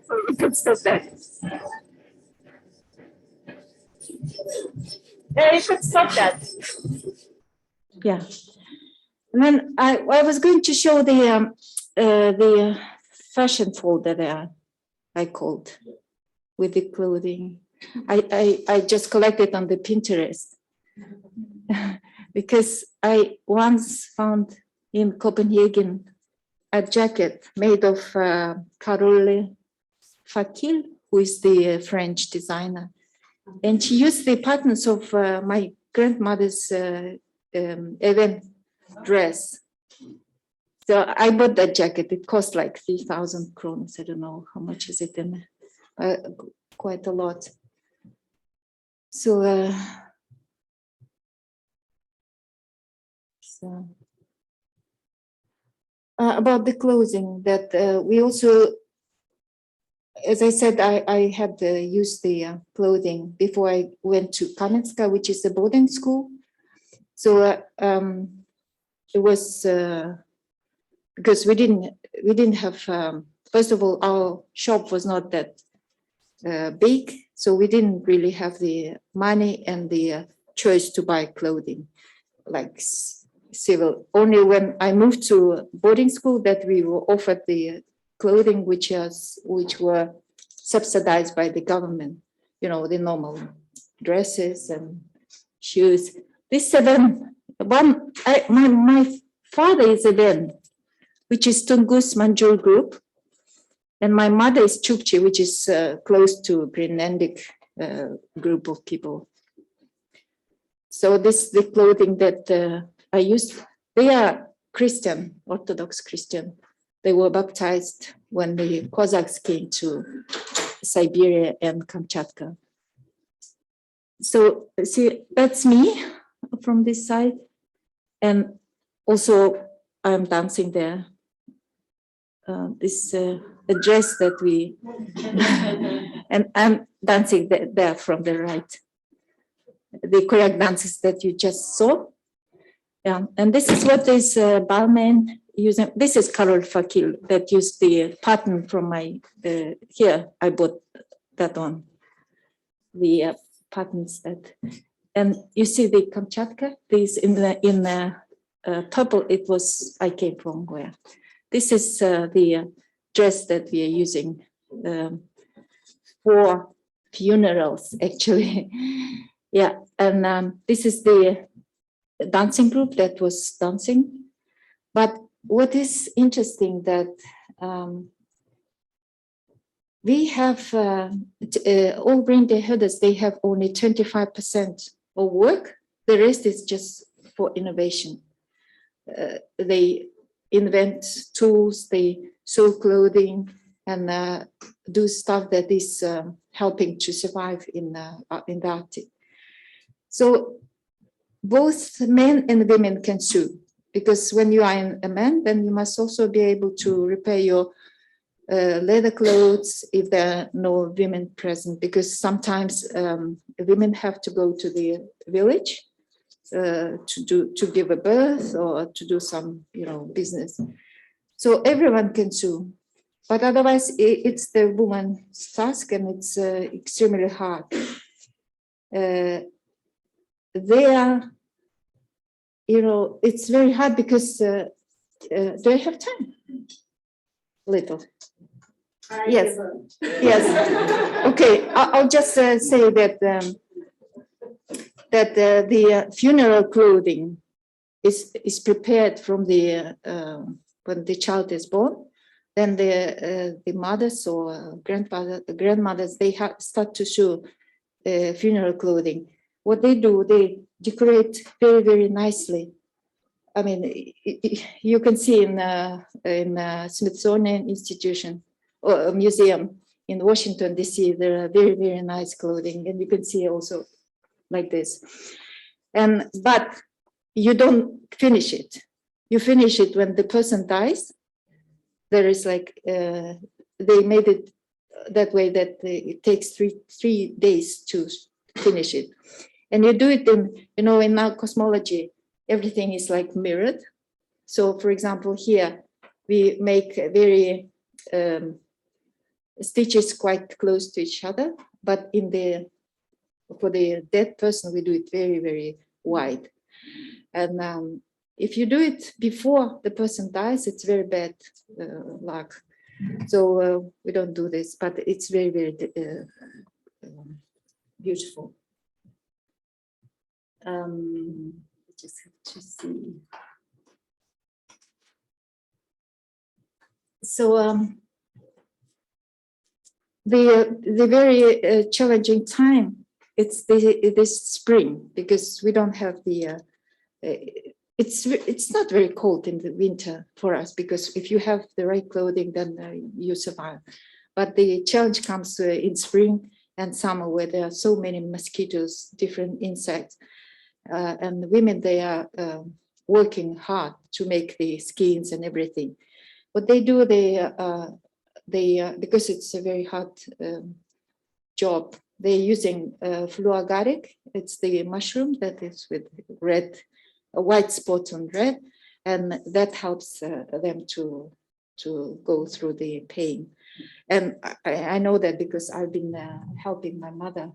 So we can stop that. Yeah, you could stop that. Yeah. And then I was going to show the fashion folder there, I called, with the clothing. I just collected on the Pinterest because I once found in Copenhagen a jacket made of Carole Fakil, who is the French designer. And she used the patterns of my grandmother's event dress. So I bought that jacket. It cost like 3,000 kronas. I don't know how much is it in quite a lot. So, about the clothing that we also, as I said, I had used the clothing before I went to Kamenska, which is a boarding school. So it was because we didn't have. First of all, our shop was not that big, so we didn't really have the money and the choice to buy clothing, like civil. Only when I moved to boarding school that we were offered the clothing which were subsidized by the government. You know, the normal dresses and shoes. This my father is a Ben, which is Tungus Manjul group, and my mother is Chukchi, which is close to Grenlandic group of people. So the clothing that I used. They are Christian, Orthodox Christian. They were baptized when the Cossacks came to Siberia and Kamchatka. So see, that's me from this side. And also I'm dancing there. This a dress that we, and I'm dancing there from the right. The correct dances that you just saw. Yeah, and this is what is Balmain using. This is Carole Fakil that used the pattern from my, here I bought that one. The patterns that, and you see the Kamchatka, these in purple, it was, I came from where. This is the dress that we are using for funerals, actually. Yeah, and this is the dancing group that was dancing. But what is interesting that we have all reindeer herders, they have only 25% of work. The rest is just for innovation. They invent tools, they sew clothing, and do stuff that is helping to survive in the Arctic. So both men and women can sew, because when you are a man, then you must also be able to repair your leather clothes if there are no women present, because sometimes women have to go to the village to give a birth or to do some, business. So everyone can sew, but otherwise it's the woman's task, and it's extremely hard. They are, it's very hard because do I have time? Little. Yes. Yes. Okay. I'll just say that the funeral clothing is prepared from the when the child is born, then the mothers or grandmothers, they start to show funeral clothing. What they do, they decorate very, very nicely. I mean, you can see in Smithsonian Institution or a museum in Washington, D.C., there are very, very nice clothing, and you can see also like this. But you don't finish it. You finish it when the person dies. There is like, they made it that way that it takes three days to finish it. And you do it in, in our cosmology, everything is like mirrored. So for example, here we make very stitches quite close to each other, but for the dead person, we do it very, very wide. And if you do it before the person dies, it's very bad luck. So we don't do this, but it's very, very beautiful. Just have to see. So the very challenging time, it's this spring, because we don't have the it's not very cold in the winter for us, because if you have the right clothing, then you survive. But the challenge comes in spring and summer, where there are so many mosquitoes, different insects, and the women, they are working hard to make the skins and everything. What they do, because it's a very hard job, they're using fluagaric. It's the mushroom that is with red, white spots on red, and that helps them to go through the pain. And I know that because I've been helping my mother.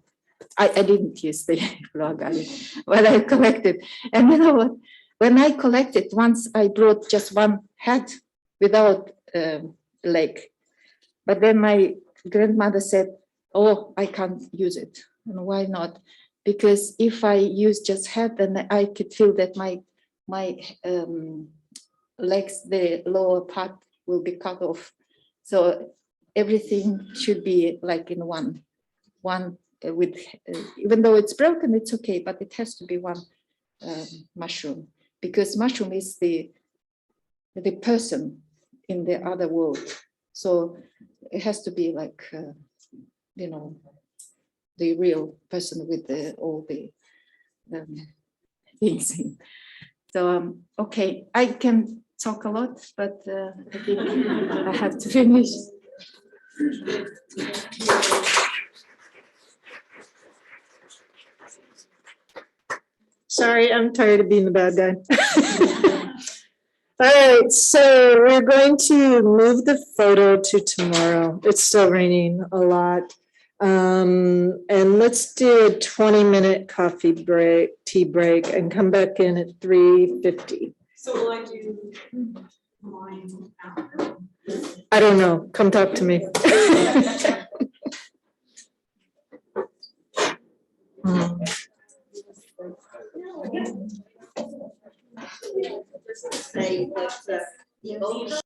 I didn't use the fluagaric, but I collected. And you know what? When I collected, once I brought just one head without leg. But then my grandmother said, "Oh, I can't use it." And why not? Because if I use just head, then I could feel that my legs, the lower part, will be cut off. So everything should be like in one with, even though it's broken, it's okay, but it has to be one mushroom, because mushroom is the person in the other world. So it has to be like, the real person with all the things in. So, okay, I can talk a lot, but I think I have to finish. Sorry, I'm tired of being the bad guy. All right, so we're going to move the photo to tomorrow. It's still raining a lot. And let's do a 20-minute tea break, and come back in at 3:50. So will I do mine after? I don't know. Come talk to me. Say that